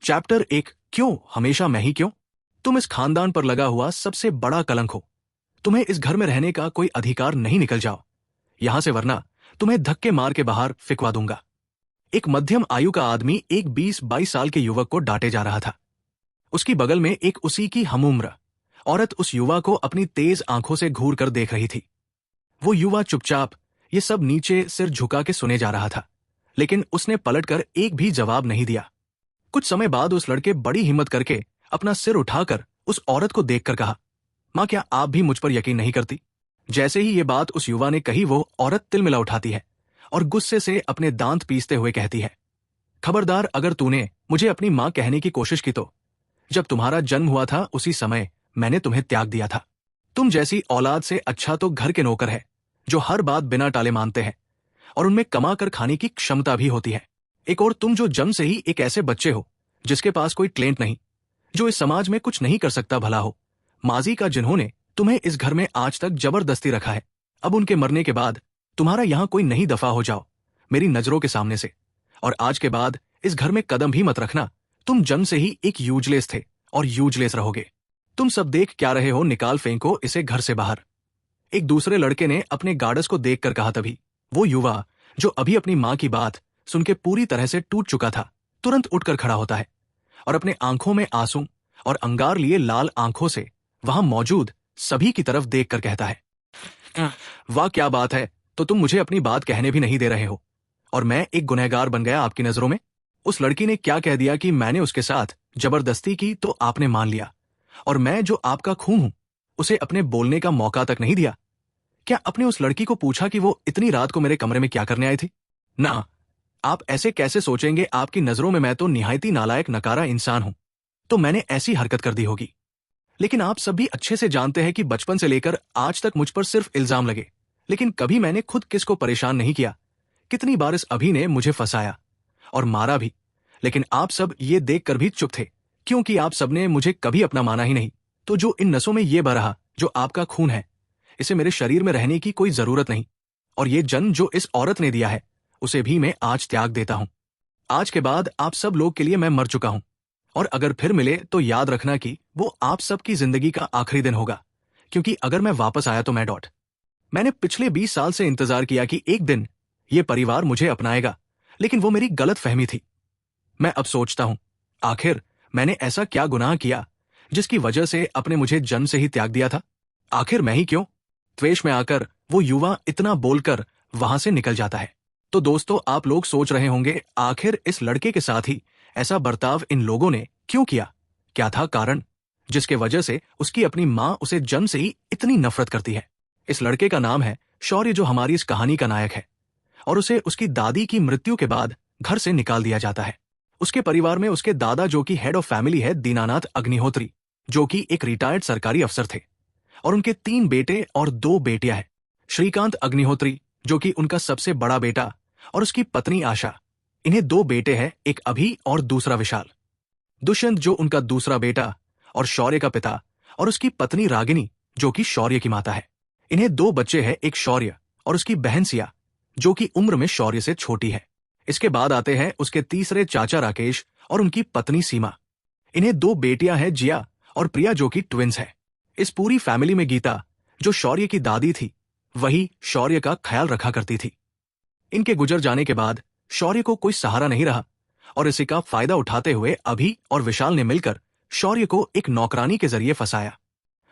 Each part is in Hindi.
चैप्टर 1। क्यों हमेशा मैं ही क्यों? तुम इस खानदान पर लगा हुआ सबसे बड़ा कलंक हो। तुम्हें इस घर में रहने का कोई अधिकार नहीं, निकल जाओ यहां से, वरना तुम्हें धक्के मार के बाहर फिकवा दूंगा। एक मध्यम आयु का आदमी एक 20-22 साल के युवक को डांटे जा रहा था। उसकी बगल में एक उसी की हमउम्र औरत उस युवा को अपनी तेज आंखों से घूर कर देख रही थी। वो युवा चुपचाप ये सब नीचे सिर झुका के सुने जा रहा था, लेकिन उसने पलटकर एक भी जवाब नहीं दिया। कुछ समय बाद उस लड़के बड़ी हिम्मत करके अपना सिर उठाकर उस औरत को देखकर कहा, मां, क्या आप भी मुझ पर यकीन नहीं करती? जैसे ही ये बात उस युवा ने कही, वो औरत तिलमिला उठाती है और गुस्से से अपने दांत पीसते हुए कहती है, खबरदार, अगर तूने मुझे अपनी मां कहने की कोशिश की तो जब तुम्हारा जन्म हुआ था उसी समय मैंने तुम्हें त्याग दिया था। तुम जैसी औलाद से अच्छा तो घर के नौकर है, जो हर बात बिना टाले मानते हैं और उनमें कमा कर खाने की क्षमता भी होती है। एक और तुम जो जन्म से ही एक ऐसे बच्चे हो जिसके पास कोई टैलेंट नहीं, जो इस समाज में कुछ नहीं कर सकता भला हो। माजी का जिन्होंने तुम्हें इस घर में आज तक जबरदस्ती रखा है, अब उनके मरने के बाद तुम्हारा यहां कोई नहीं, दफा हो जाओ मेरी नजरों के सामने से, और आज के बाद इस घर में कदम भी मत रखना। तुम जन्म से ही एक यूजलेस थे और यूजलेस रहोगे। तुम सब देख क्या रहे हो? निकाल फेंको इसे घर से बाहर। एक दूसरे लड़के ने अपने गार्डस को देखकर कहा। तभी वो युवा जो अभी अपनी मां की बात सुन के पूरी तरह से टूट चुका था, तुरंत उठकर खड़ा होता है और अपने आंखों में आंसू और अंगार लिए लाल आंखों से वहां मौजूद सभी की तरफ देखकर कहता है, वाह क्या बात है, तो तुम मुझे अपनी बात कहने भी नहीं दे रहे हो और मैं एक गुनहगार बन गया आपकी नजरों में? उस लड़की ने क्या कह दिया कि मैंने उसके साथ जबरदस्ती की तो आपने मान लिया, और मैं जो आपका खून हूं उसे अपने बोलने का मौका तक नहीं दिया? क्या आपने उस लड़की को पूछा कि वो इतनी रात को मेरे कमरे में क्या करने आई थी? ना, आप ऐसे कैसे सोचेंगे? आपकी नजरों में मैं तो निहायती नालायक नकारा इंसान हूं, तो मैंने ऐसी हरकत कर दी होगी। लेकिन आप सब भी अच्छे से जानते हैं कि बचपन से लेकर आज तक मुझ पर सिर्फ इल्जाम लगे, लेकिन कभी मैंने खुद किसको परेशान नहीं किया। कितनी बार इस अभी ने मुझे फंसाया और मारा भी, लेकिन आप सब ये देखकर भी चुप थे, क्योंकि आप सबने मुझे कभी अपना माना ही नहीं। तो जो इन नसों में ये बह रहा, जो आपका खून है, इसे मेरे शरीर में रहने की कोई जरूरत नहीं, और ये जन्म जो इस औरत ने दिया है उसे भी मैं आज त्याग देता हूं। आज के बाद आप सब लोग के लिए मैं मर चुका हूं, और अगर फिर मिले तो याद रखना कि वो आप सबकी जिंदगी का आखिरी दिन होगा, क्योंकि अगर मैं वापस आया तो मैंने पिछले 20 साल से इंतजार किया कि एक दिन ये परिवार मुझे अपनाएगा, लेकिन वो मेरी गलत फहमी थी। मैं अब सोचता हूं, आखिर मैंने ऐसा क्या गुनाह किया जिसकी वजह से अपने मुझे जन्म से ही त्याग दिया था? आखिर मैं ही क्यों? द्वेष में आकर वो युवा इतना बोलकर वहां से निकल जाता है। तो दोस्तों, आप लोग सोच रहे होंगे, आखिर इस लड़के के साथ ही ऐसा बर्ताव इन लोगों ने क्यों किया? क्या था कारण जिसके वजह से उसकी अपनी मां उसे जन्म से ही इतनी नफरत करती है? इस लड़के का नाम है शौर्य, जो हमारी इस कहानी का नायक है, और उसे उसकी दादी की मृत्यु के बाद घर से निकाल दिया जाता है। उसके परिवार में उसके दादा, जो कि हेड ऑफ फैमिली है, दीनानाथ अग्निहोत्री, जो कि एक रिटायर्ड सरकारी अफसर थे, और उनके 3 बेटे और 2 बेटियां हैं। श्रीकांत अग्निहोत्री, जो कि उनका सबसे बड़ा बेटा, और उसकी पत्नी आशा। इन्हें 2 बेटे हैं, एक अभी और दूसरा विशाल। दुष्यंत, जो उनका दूसरा बेटा और शौर्य का पिता, और उसकी पत्नी रागिनी, जो कि शौर्य की माता है। इन्हें 2 बच्चे हैं, एक शौर्य और उसकी बहन सिया, जो कि उम्र में शौर्य से छोटी है। इसके बाद आते हैं उसके तीसरे चाचा राकेश और उनकी पत्नी सीमा। इन्हें 2 बेटियां हैं, जिया और प्रिया, जो कि ट्विंस है। इस पूरी फैमिली में गीता, जो शौर्य की दादी थी, वही शौर्य का ख्याल रखा करती थी। इनके गुजर जाने के बाद शौर्य को कोई सहारा नहीं रहा, और इसी का फायदा उठाते हुए अभी और विशाल ने मिलकर शौर्य को एक नौकरानी के जरिए फंसाया,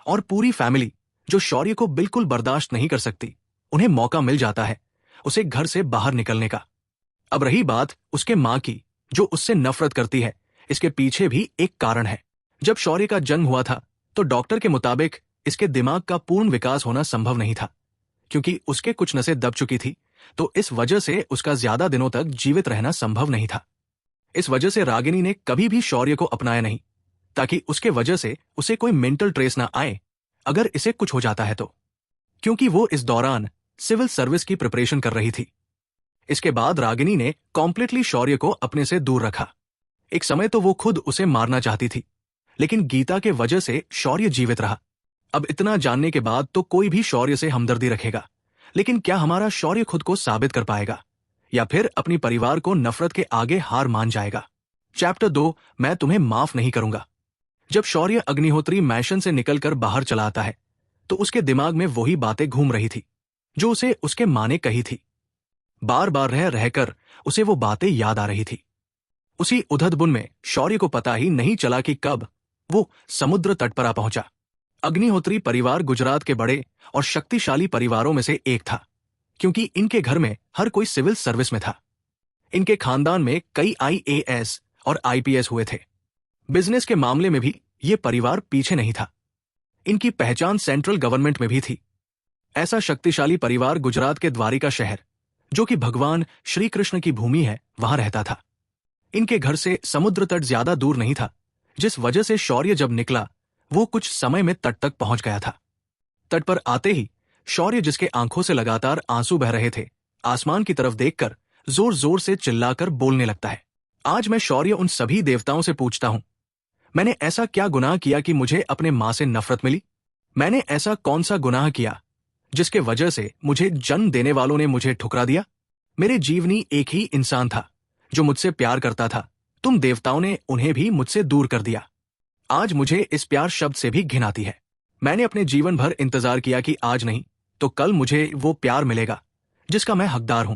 और पूरी फैमिली, जो शौर्य को बिल्कुल बर्दाश्त नहीं कर सकती, उन्हें मौका मिल जाता है उसे घर से बाहर निकलने का। अब रही बात उसके मां की, जो उससे नफरत करती है, इसके पीछे भी एक कारण है। जब शौर्य का जन्म हुआ था तो डॉक्टर के मुताबिक इसके दिमाग का पूर्ण विकास होना संभव नहीं था, क्योंकि उसके कुछ नसें दब चुकी थी, तो इस वजह से उसका ज्यादा दिनों तक जीवित रहना संभव नहीं था। इस वजह से रागिनी ने कभी भी शौर्य को अपनाया नहीं, ताकि उसके वजह से उसे कोई मेंटल ट्रेस ना आए अगर इसे कुछ हो जाता है तो, क्योंकि वो इस दौरान सिविल सर्विस की प्रिपरेशन कर रही थी। इसके बाद रागिनी ने कॉम्प्लीटली शौर्य को अपने से दूर रखा। एक समय तो वो खुद उसे मारना चाहती थी, लेकिन गीता के वजह से शौर्य जीवित रहा। अब इतना जानने के बाद तो कोई भी शौर्य से हमदर्दी रखेगा, लेकिन क्या हमारा शौर्य खुद को साबित कर पाएगा, या फिर अपनी परिवार को नफरत के आगे हार मान जाएगा? चैप्टर 2, मैं तुम्हें माफ नहीं करूंगा। जब शौर्य अग्निहोत्री मैशन से निकलकर बाहर चला आता है तो उसके दिमाग में वही बातें घूम रही थी जो उसे उसके मां ने कही थी। बार बार रह रहकर उसे वो बातें याद आ रही थी। उसी उधद-बुन में शौर्य को पता ही नहीं चला कि कब वो समुद्र तट पर आ पहुंचा। अग्निहोत्री परिवार गुजरात के बड़े और शक्तिशाली परिवारों में से एक था, क्योंकि इनके घर में हर कोई सिविल सर्विस में था। इनके खानदान में कई IAS और IPS हुए थे। बिजनेस के मामले में भी ये परिवार पीछे नहीं था। इनकी पहचान सेंट्रल गवर्नमेंट में भी थी। ऐसा शक्तिशाली परिवार गुजरात के द्वारिका शहर, जो कि भगवान श्री कृष्ण की भूमि है, वहां रहता था। इनके घर से समुद्र तट ज्यादा दूर नहीं था, जिस वजह से शौर्य जब निकला वो कुछ समय में तट तक पहुंच गया था। तट पर आते ही शौर्य, जिसके आंखों से लगातार आंसू बह रहे थे, आसमान की तरफ देखकर जोर जोर से चिल्लाकर बोलने लगता है। आज मैं शौर्य उन सभी देवताओं से पूछता हूं, मैंने ऐसा क्या गुनाह किया कि मुझे अपने मां से नफरत मिली? मैंने ऐसा कौन सा गुनाह किया जिसके वजह से मुझे जन्म देने वालों ने मुझे ठुकरा दिया? मेरे जीवनी एक ही इंसान था जो मुझसे प्यार करता था। तुम देवताओं ने उन्हें भी मुझसे दूर कर दिया। आज मुझे इस प्यार शब्द से भी घिन आती है। मैंने अपने जीवन भर इंतजार किया कि आज नहीं तो कल मुझे वो प्यार मिलेगा जिसका मैं हकदार हूं,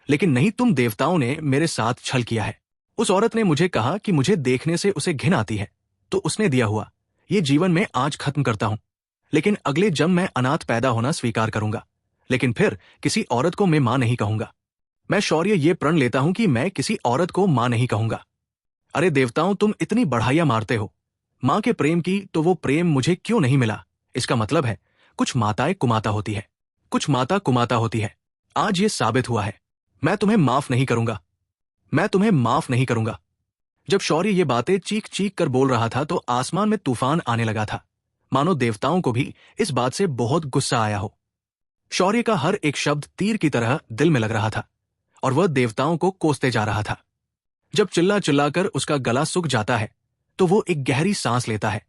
लेकिन नहीं, तुम देवताओं ने मेरे साथ छल किया है। उस औरत ने मुझे कहा कि मुझे देखने से उसे घिन आती है, तो उसने दिया हुआ ये जीवन में आज खत्म करता हूं, लेकिन अगले जन्म में अनाथ पैदा होना स्वीकार करूंगा, लेकिन फिर किसी औरत को मैं मां नहीं कहूंगा। मैं शौर्य ये प्रण लेता हूं कि मैं किसी औरत को मां नहीं कहूंगा। अरे देवताओं, तुम इतनी बढ़ाइयां मारते हो मां के प्रेम की, तो वो प्रेम मुझे क्यों नहीं मिला? इसका मतलब है कुछ माताएं कुमाता होती है, कुछ माता कुमाता होती है। आज ये साबित हुआ है। मैं तुम्हें माफ नहीं करूंगा, मैं तुम्हें माफ नहीं करूंगा। जब शौर्य ये बातें चीख चीख कर बोल रहा था तो आसमान में तूफान आने लगा था, मानो देवताओं को भी इस बात से बहुत गुस्सा आया हो। शौर्य का हर एक शब्द तीर की तरह दिल में लग रहा था और वह देवताओं को कोसते जा रहा था। जब चिल्ला चिल्लाकर उसका गला सूख जाता है तो वो एक गहरी सांस लेता है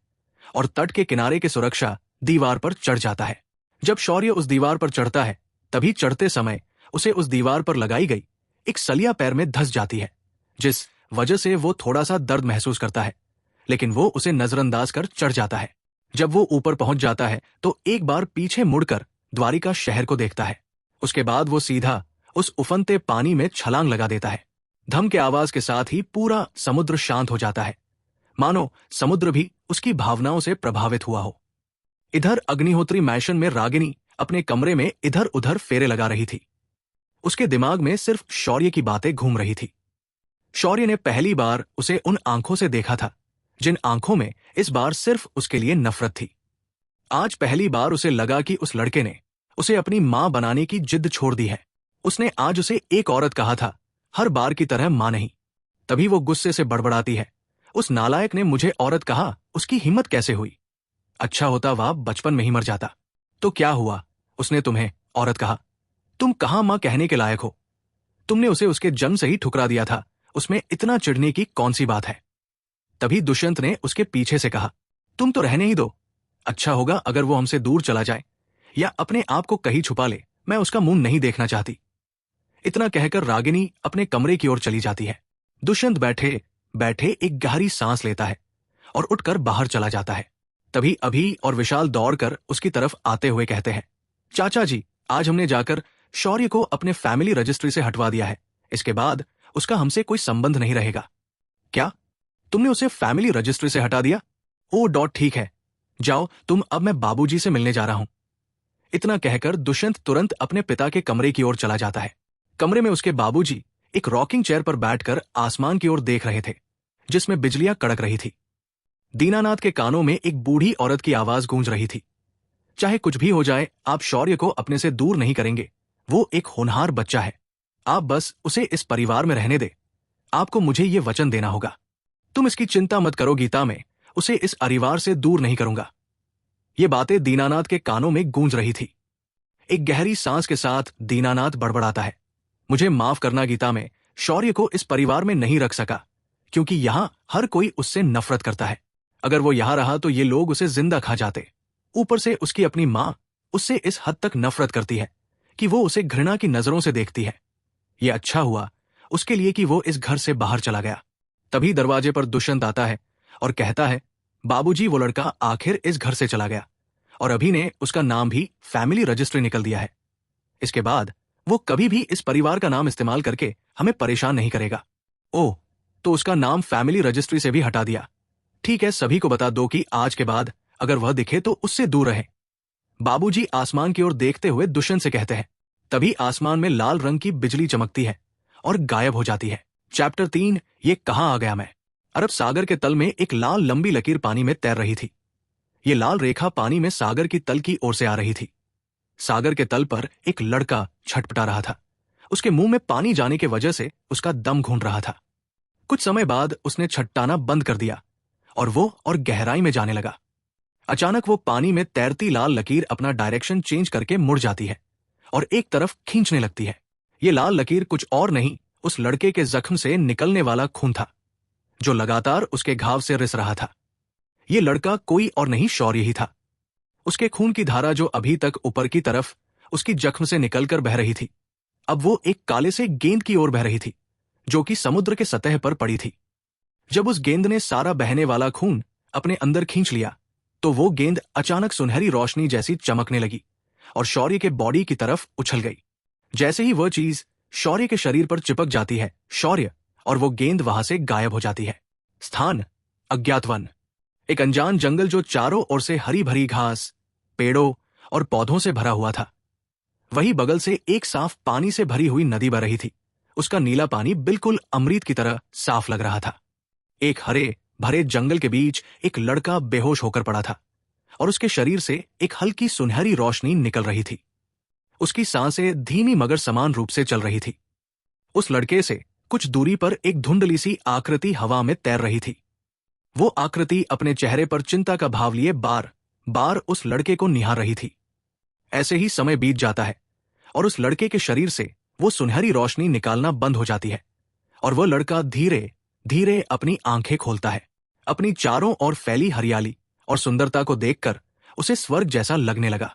और तट के किनारे की सुरक्षा दीवार पर चढ़ जाता है। जब शौर्य उस दीवार पर चढ़ता है, तभी चढ़ते समय उसे उस दीवार पर लगाई गई एक सलिया पैर में धंस जाती है, जिस वजह से वो थोड़ा सा दर्द महसूस करता है, लेकिन वो उसे नजरअंदाज कर चढ़ जाता है। जब वो ऊपर पहुंच जाता है तो एक बार पीछे मुड़कर द्वारिका शहर को देखता है। उसके बाद वो सीधा उस उफनते पानी में छलांग लगा देता है। धम के आवाज के साथ ही पूरा समुद्र शांत हो जाता है, मानो समुद्र भी उसकी भावनाओं से प्रभावित हुआ हो। इधर अग्निहोत्री मैशन में रागिनी अपने कमरे में इधर उधर फेरे लगा रही थी। उसके दिमाग में सिर्फ शौर्य की बातें घूम रही थी। शौर्य ने पहली बार उसे उन आंखों से देखा था जिन आंखों में इस बार सिर्फ उसके लिए नफरत थी। आज पहली बार उसे लगा कि उस लड़के ने उसे अपनी मां बनाने की जिद छोड़ दी है। उसने आज उसे एक औरत कहा था, हर बार की तरह मां नहीं। तभी वो गुस्से से बड़बड़ाती है, उस नालायक ने मुझे औरत कहा, उसकी हिम्मत कैसे हुई? अच्छा होता वह बचपन में ही मर जाता। तो क्या हुआ, उसने तुम्हें औरत कहा? तुम कहां मां कहने के लायक हो? तुमने उसे उसके जन्म से ही ठुकरा दिया था, उसमें इतना चिढ़ने की कौन सी बात है? तभी दुष्यंत ने उसके पीछे से कहा, तुम तो रहने ही दो। अच्छा होगा अगर वो हमसे दूर चला जाए या अपने आप को कहीं छुपा ले, मैं उसका मुंह नहीं देखना चाहती। इतना कहकर रागिनी अपने कमरे की ओर चली जाती है। दुष्यंत बैठे बैठे एक गहरी सांस लेता है और उठकर बाहर चला जाता है। तभी अभी और विशाल दौड़कर उसकी तरफ आते हुए कहते हैं, चाचा जी, आज हमने जाकर शौर्य को अपने फैमिली रजिस्ट्री से हटवा दिया है। इसके बाद उसका हमसे कोई संबंध नहीं रहेगा। क्या? तुमने उसे फैमिली रजिस्ट्री से हटा दिया? ओ डॉट, ठीक है, जाओ तुम, अब मैं बाबूजी से मिलने जा रहा हूं। इतना कहकर दुष्यंत तुरंत अपने पिता के कमरे की ओर चला जाता है। कमरे में उसके बाबूजी एक रॉकिंग चेयर पर बैठकर आसमान की ओर देख रहे थे, जिसमें बिजलियां कड़क रही थी। दीनानाथ के कानों में एक बूढ़ी औरत की आवाज गूंज रही थी, चाहे कुछ भी हो जाए, आप शौर्य को अपने से दूर नहीं करेंगे। वो एक होनहार बच्चा है, आप बस उसे इस परिवार में रहने दे। आपको मुझे ये वचन देना होगा। तुम इसकी चिंता मत करो गीता, मैं उसे इस परिवार से दूर नहीं करूंगा। ये बातें दीनानाथ के कानों में गूंज रही थी। एक गहरी सांस के साथ दीनानाथ बड़बड़ाता है, मुझे माफ करना गीता, मैं शौर्य को इस परिवार में नहीं रख सका, क्योंकि यहां हर कोई उससे नफरत करता है। अगर वो यहां रहा तो ये लोग उसे जिंदा खा जाते। ऊपर से उसकी अपनी मां उससे इस हद तक नफरत करती है कि वो उसे घृणा की नजरों से देखती है। ये अच्छा हुआ उसके लिए कि वो इस घर से बाहर चला गया। तभी दरवाजे पर दुष्यंत आता है और कहता है, बाबूजी, वो लड़का आखिर इस घर से चला गया और अभी ने उसका नाम भी फैमिली रजिस्ट्री निकल दिया है। इसके बाद वो कभी भी इस परिवार का नाम इस्तेमाल करके हमें परेशान नहीं करेगा। ओह, तो उसका नाम फैमिली रजिस्ट्री से भी हटा दिया। ठीक है, सभी को बता दो कि आज के बाद अगर वह दिखे तो उससे दूर रहे। बाबूजी आसमान की ओर देखते हुए दुष्यंत से कहते हैं। तभी आसमान में लाल रंग की बिजली चमकती है और गायब हो जाती है। चैप्टर 3, ये कहां आ गया मैं। अरब सागर के तल में एक लाल लंबी लकीर पानी में तैर रही थी। ये लाल रेखा पानी में सागर की तल की ओर से आ रही थी। सागर के तल पर एक लड़का छटपटा रहा था। उसके मुंह में पानी जाने की वजह से उसका दम घूंट रहा था। कुछ समय बाद उसने छटपटाना बंद कर दिया और वो और गहराई में जाने लगा। अचानक वो पानी में तैरती लाल लकीर अपना डायरेक्शन चेंज करके मुड़ जाती है और एक तरफ खींचने लगती है। ये लाल लकीर कुछ और नहीं, उस लड़के के जख्म से निकलने वाला खून था जो लगातार उसके घाव से रिस रहा था। ये लड़का कोई और नहीं, शौर्य ही था। उसके खून की धारा जो अभी तक ऊपर की तरफ उसकी जख्म से निकलकर बह रही थी, अब वो एक काले से गेंद की ओर बह रही थी जो कि समुद्र के सतह पर पड़ी थी। जब उस गेंद ने सारा बहने वाला खून अपने अंदर खींच लिया तो वो गेंद अचानक सुनहरी रोशनी जैसी चमकने लगी और शौर्य के बॉडी की तरफ उछल गई। जैसे ही वह चीज शौर्य के शरीर पर चिपक जाती है, शौर्य और वो गेंद वहां से गायब हो जाती है। स्थान, अज्ञात वन। एक अनजान जंगल जो चारों ओर से हरी भरी घास, पेड़ों और पौधों से भरा हुआ था। वही बगल से एक साफ पानी से भरी हुई नदी बह रही थी। उसका नीला पानी बिल्कुल अमृत की तरह साफ लग रहा था। एक हरे भरे जंगल के बीच एक लड़का बेहोश होकर पड़ा था और उसके शरीर से एक हल्की सुनहरी रोशनी निकल रही थी। उसकी सांसें धीमी मगर समान रूप से चल रही थी। उस लड़के से कुछ दूरी पर एक धुंधली सी आकृति हवा में तैर रही थी। वो आकृति अपने चेहरे पर चिंता का भाव लिए बार बार उस लड़के को निहार रही थी। ऐसे ही समय बीत जाता है और उस लड़के के शरीर से वो सुनहरी रोशनी निकालना बंद हो जाती है और वह लड़का धीरे धीरे अपनी आंखें खोलता है। अपनी चारों ओर फैली हरियाली और सुंदरता को देखकर उसे स्वर्ग जैसा लगने लगा।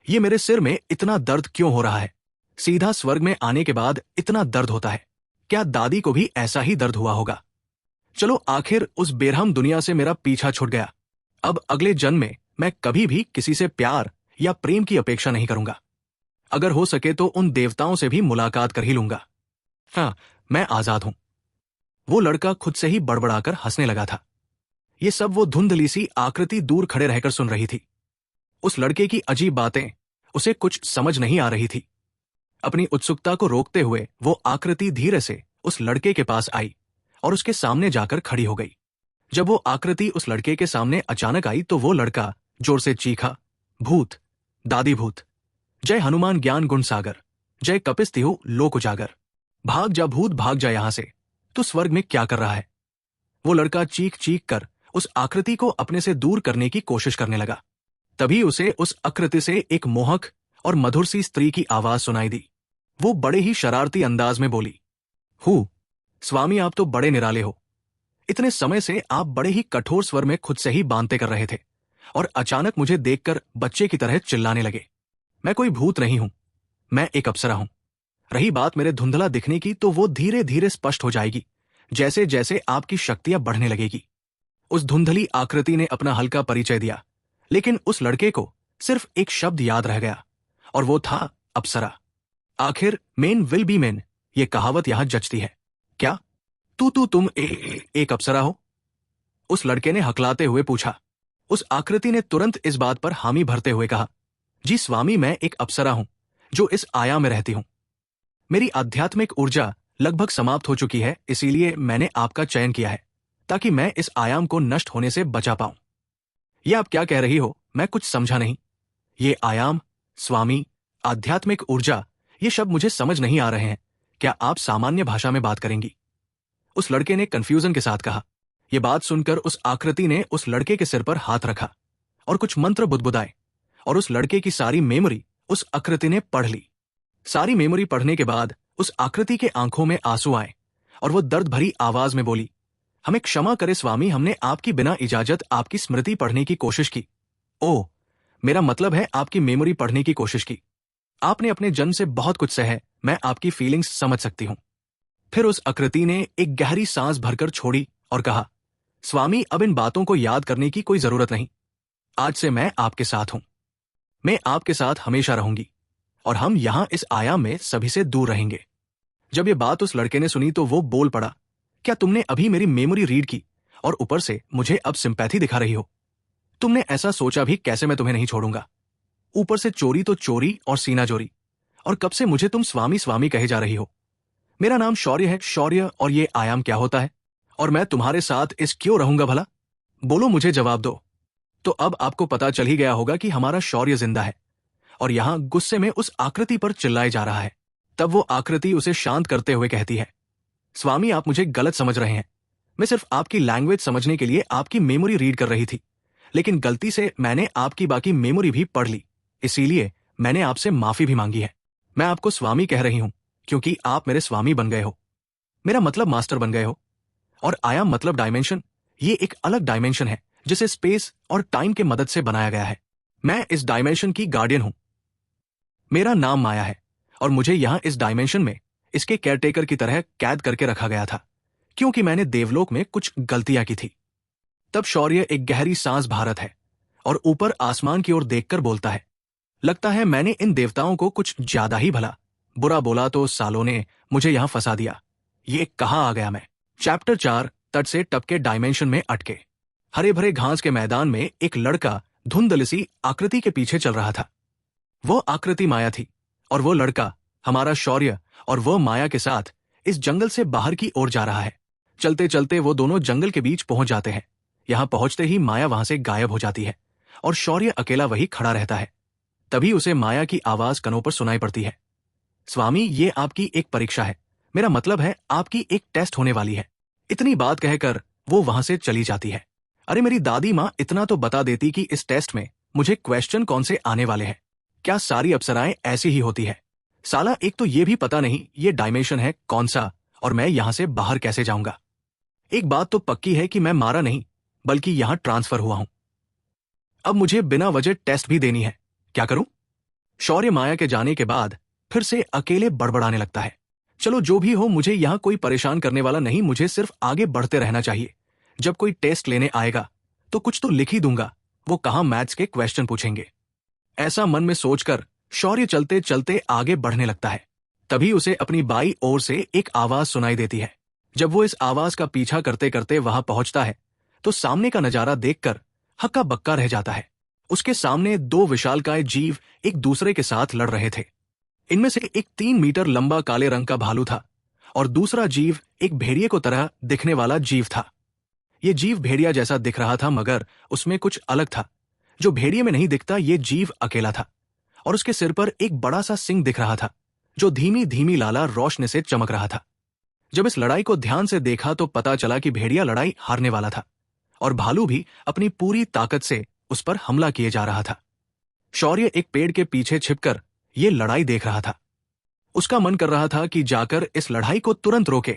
ये मेरे सिर में इतना दर्द क्यों हो रहा है? सीधा स्वर्ग में आने के बाद इतना दर्द होता है? क्या दादी को भी ऐसा ही दर्द हुआ होगा? चलो, आखिर उस बेरहम दुनिया से मेरा पीछा छूट गया। अब अगले जन्म में मैं कभी भी किसी से प्यार या प्रेम की अपेक्षा नहीं करूंगा। अगर हो सके तो उन देवताओं से भी मुलाकात कर ही लूंगा। हाँ, मैं आजाद हूं। वो लड़का खुद से ही बड़बड़ाकर हंसने लगा था। ये सब वो धुंधली सी आकृति दूर खड़े रहकर सुन रही थी। उस लड़के की अजीब बातें उसे कुछ समझ नहीं आ रही थी। अपनी उत्सुकता को रोकते हुए वो आकृति धीरे से उस लड़के के पास आई और उसके सामने जाकर खड़ी हो गई। जब वो आकृति उस लड़के के सामने अचानक आई तो वो लड़का जोर से चीखा, भूत, दादी भूत, जय हनुमान ज्ञान गुण सागर, जय कपिस्तिहु लोक उजागर, भाग जा भूत भाग जा यहां से, तू स्वर्ग में क्या कर रहा है? वो लड़का चीख चीख कर उस आकृति को अपने से दूर करने की कोशिश करने लगा। तभी उसे उस आकृति से एक मोहक और मधुर सी स्त्री की आवाज सुनाई दी। वो बड़े ही शरारती अंदाज में बोली, स्वामी, आप तो बड़े निराले हो। इतने समय से आप बड़े ही कठोर स्वर में खुद से ही बातें कर रहे थे और अचानक मुझे देखकर बच्चे की तरह चिल्लाने लगे। मैं कोई भूत नहीं हूं, मैं एक अप्सरा हूं। रही बात मेरे धुंधला दिखने की, तो वो धीरे धीरे स्पष्ट हो जाएगी जैसे जैसे आपकी शक्तियां बढ़ने लगेगी। उस धुंधली आकृति ने अपना हल्का परिचय दिया, लेकिन उस लड़के को सिर्फ एक शब्द याद रह गया और वो था अप्सरा। आखिर मेन विल बी मेन, ये कहावत यहां जचती है। क्या तुम एक अप्सरा हो? उस लड़के ने हकलाते हुए पूछा। उस आकृति ने तुरंत इस बात पर हामी भरते हुए कहा, जी स्वामी, मैं एक अप्सरा हूं जो इस आयाम में रहती हूं। मेरी आध्यात्मिक ऊर्जा लगभग समाप्त हो चुकी है, इसीलिए मैंने आपका चयन किया है ताकि मैं इस आयाम को नष्ट होने से बचा पाऊं। यह आप क्या कह रही हो? मैं कुछ समझा नहीं। ये आयाम, स्वामी, आध्यात्मिक ऊर्जा, ये शब्द मुझे समझ नहीं आ रहे हैं। क्या आप सामान्य भाषा में बात करेंगी? उस लड़के ने कंफ्यूजन के साथ कहा। यह बात सुनकर उस आकृति ने उस लड़के के सिर पर हाथ रखा और कुछ मंत्र बुदबुदाए और उस लड़के की सारी मेमोरी उस आकृति ने पढ़ ली। सारी मेमोरी पढ़ने के बाद उस आकृति के आंखों में आंसू आए और वो दर्द भरी आवाज में बोली, हमें क्षमा करे स्वामी, हमने आपकी बिना इजाजत आपकी स्मृति पढ़ने की कोशिश की। ओह, मेरा मतलब है आपकी मेमोरी पढ़ने की कोशिश की। आपने अपने जन्म से बहुत कुछ सह है, मैं आपकी फीलिंग्स समझ सकती हूं। फिर उस आकृति ने एक गहरी सांस भरकर छोड़ी और कहा, स्वामी, अब इन बातों को याद करने की कोई जरूरत नहीं। आज से मैं आपके साथ हूं। मैं आपके साथ हमेशा रहूंगी और हम यहां इस आयाम में सभी से दूर रहेंगे। जब ये बात उस लड़के ने सुनी तो वो बोल पड़ा, क्या तुमने अभी मेरी मेमोरी रीड की और ऊपर से मुझे अब सिंपैथी दिखा रही हो? तुमने ऐसा सोचा भी कैसे मैं तुम्हें नहीं छोड़ूंगा? ऊपर से चोरी तो चोरी और सीना चोरी, और कब से मुझे तुम स्वामी स्वामी कहे जा रही हो? मेरा नाम शौर्य है, शौर्य, और ये आयाम क्या होता है? और मैं तुम्हारे साथ इस क्यों रहूंगा भला? बोलो, मुझे जवाब दो। तो अब आपको पता चल ही गया होगा कि हमारा शौर्य जिंदा है और यहां गुस्से में उस आकृति पर चिल्लाए जा रहा है। तब वो आकृति उसे शांत करते हुए कहती है, स्वामी, आप मुझे गलत समझ रहे हैं। मैं सिर्फ आपकी लैंग्वेज समझने के लिए आपकी मेमोरी रीड कर रही थी, लेकिन गलती से मैंने आपकी बाकी मेमोरी भी पढ़ ली, इसीलिए मैंने आपसे माफी भी मांगी है। मैं आपको स्वामी कह रही हूं क्योंकि आप मेरे स्वामी बन गए हो, मेरा मतलब मास्टर बन गए हो। और आयाम मतलब डायमेंशन, ये एक अलग डायमेंशन है जिसे स्पेस और टाइम के मदद से बनाया गया है। मैं इस डायमेंशन की गार्डियन हूं। मेरा नाम माया है और मुझे यहां इस डायमेंशन में इसके केयरटेकर की तरह कैद करके रखा गया था क्योंकि मैंने देवलोक में कुछ गलतियां की थी। तब शौर्य एक गहरी सांस भारत है और ऊपर आसमान की ओर देखकर बोलता है, लगता है मैंने इन देवताओं को कुछ ज्यादा ही भला बुरा बोला तो सालों ने मुझे यहां फंसा दिया। ये कहां आ गया मैं? चैप्टर 4, तट से टपके डायमेंशन में अटके। हरे भरे घास के मैदान में एक लड़का धुंधली सी आकृति के पीछे चल रहा था। वो आकृति माया थी और वो लड़का हमारा शौर्य और वो माया के साथ इस जंगल से बाहर की ओर जा रहा है। चलते चलते वो दोनों जंगल के बीच पहुंच जाते हैं। यहां पहुंचते ही माया वहां से गायब हो जाती है और शौर्य अकेला वही खड़ा रहता है। तभी उसे माया की आवाज कानों पर सुनाई पड़ती है, स्वामी, ये आपकी एक परीक्षा है, मेरा मतलब है आपकी एक टेस्ट होने वाली है। इतनी बात कहकर वो वहां से चली जाती है। अरे मेरी दादी माँ इतना तो बता देती कि इस टेस्ट में मुझे क्वेश्चन कौन से आने वाले हैं। क्या सारी अप्सराएं ऐसी ही होती है? साला, एक तो ये भी पता नहीं ये डायमेंशन है कौन सा और मैं यहां से बाहर कैसे जाऊंगा। एक बात तो पक्की है कि मैं मारा नहीं बल्कि यहां ट्रांसफर हुआ हूं। अब मुझे बिना वजह टेस्ट भी देनी है, क्या करूं? शौर्य माया के जाने के बाद फिर से अकेले बड़बड़ाने लगता है। चलो जो भी हो, मुझे यहां कोई परेशान करने वाला नहीं, मुझे सिर्फ आगे बढ़ते रहना चाहिए। जब कोई टेस्ट लेने आएगा तो कुछ तो लिख ही दूंगा, वो कहां मैथ्स के क्वेश्चन पूछेंगे। ऐसा मन में सोचकर शौर्य चलते चलते आगे बढ़ने लगता है। तभी उसे अपनी बाई ओर से एक आवाज सुनाई देती है। जब वो इस आवाज का पीछा करते करते वहां पहुंचता है तो सामने का नजारा देखकर हक्का बक्का रह जाता है। उसके सामने दो विशालकाय जीव एक दूसरे के साथ लड़ रहे थे। इनमें से एक 3 मीटर लंबा काले रंग का भालू था और दूसरा जीव एक भेड़िए को तरह दिखने वाला जीव था। ये जीव भेड़िया जैसा दिख रहा था मगर उसमें कुछ अलग था। जो भेड़िए में नहीं दिखता, ये जीव अकेला था और उसके सिर पर एक बड़ा सा सिंह दिख रहा था जो धीमी धीमी लाला रोशनी से चमक रहा था। जब इस लड़ाई को ध्यान से देखा तो पता चला कि भेड़िया लड़ाई हारने वाला था और भालू भी अपनी पूरी ताकत से उस पर हमला किए जा रहा था। शौर्य एक पेड़ के पीछे छिपकर ये लड़ाई देख रहा था। उसका मन कर रहा था कि जाकर इस लड़ाई को तुरंत रोके,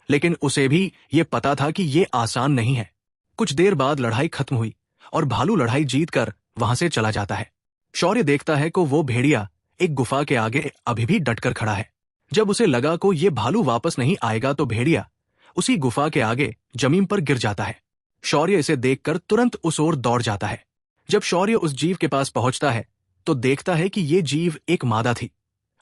लेकिन उसे भी ये पता था कि ये आसान नहीं है। कुछ देर बाद लड़ाई खत्म हुई और भालू लड़ाई जीतकर वहां से चला जाता है। शौर्य देखता है कि वो भेड़िया एक गुफा के आगे अभी भी डटकर खड़ा है। जब उसे लगा को ये भालू वापस नहीं आएगा तो भेड़िया उसी गुफा के आगे जमीन पर गिर जाता है। शौर्य इसे देखकर तुरंत उस ओर दौड़ जाता है। जब शौर्य उस जीव के पास पहुंचता है तो देखता है कि ये जीव एक मादा थी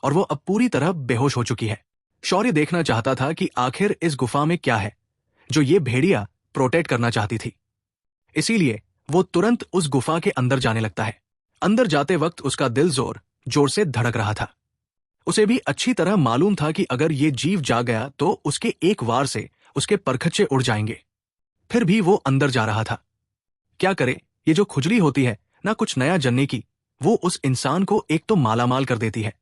और वो अब पूरी तरह बेहोश हो चुकी है। शौर्य देखना चाहता था कि आखिर इस गुफा में क्या है जो ये भेड़िया प्रोटेक्ट करना चाहती थी। इसीलिए वो तुरंत उस गुफा के अंदर जाने लगता है। अंदर जाते वक्त उसका दिल जोर जोर से धड़क रहा था। उसे भी अच्छी तरह मालूम था कि अगर ये जीव जाग गया तो उसके एक वार से उसके परखच्चे उड़ जाएंगे। फिर भी वो अंदर जा रहा था। क्या करे, ये जो खुजली होती है ना कुछ नया जनने की, वो उस इंसान को एक तो मालामाल कर देती है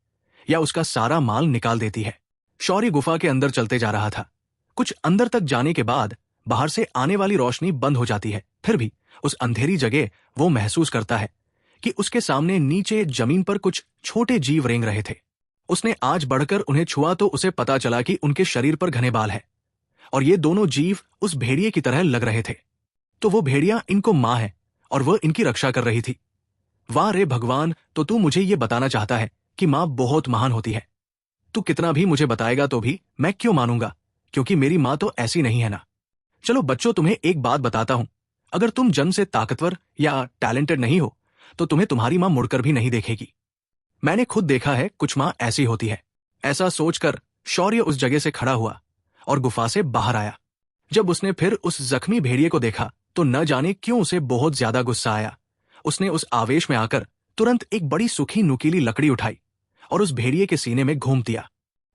या उसका सारा माल निकाल देती है। शौर्य गुफा के अंदर चलते जा रहा था। कुछ अंदर तक जाने के बाद बाहर से आने वाली रोशनी बंद हो जाती है। फिर भी उस अंधेरी जगह वो महसूस करता है कि उसके सामने नीचे जमीन पर कुछ छोटे जीव रेंग रहे थे। उसने आज बढ़कर उन्हें छुआ तो उसे पता चला कि उनके शरीर पर घने बाल है और ये दोनों जीव उस भेड़िए की तरह लग रहे थे। तो वो भेड़िया इनको मां है और वह इनकी रक्षा कर रही थी। वाह रे भगवान, तो तू मुझे ये बताना चाहता है कि मां बहुत महान होती है। तू कितना भी मुझे बताएगा तो भी मैं क्यों मानूंगा क्योंकि मेरी माँ तो ऐसी नहीं है ना। चलो बच्चों, तुम्हें एक बात बताता हूं। अगर तुम जन्म से ताकतवर या टैलेंटेड नहीं हो तो तुम्हें तुम्हारी माँ मुड़कर भी नहीं देखेगी। मैंने खुद देखा है, कुछ माँ ऐसी होती है। ऐसा सोचकर शौर्य उस जगह से खड़ा हुआ और गुफा से बाहर आया। जब उसने फिर उस जख्मी भेड़िए को देखा तो न जाने क्यों उसे बहुत ज्यादा गुस्सा आया। उसने उस आवेश में आकर तुरंत एक बड़ी सूखी नुकीली लकड़ी उठाई और उस भेड़िए के सीने में घूम दिया।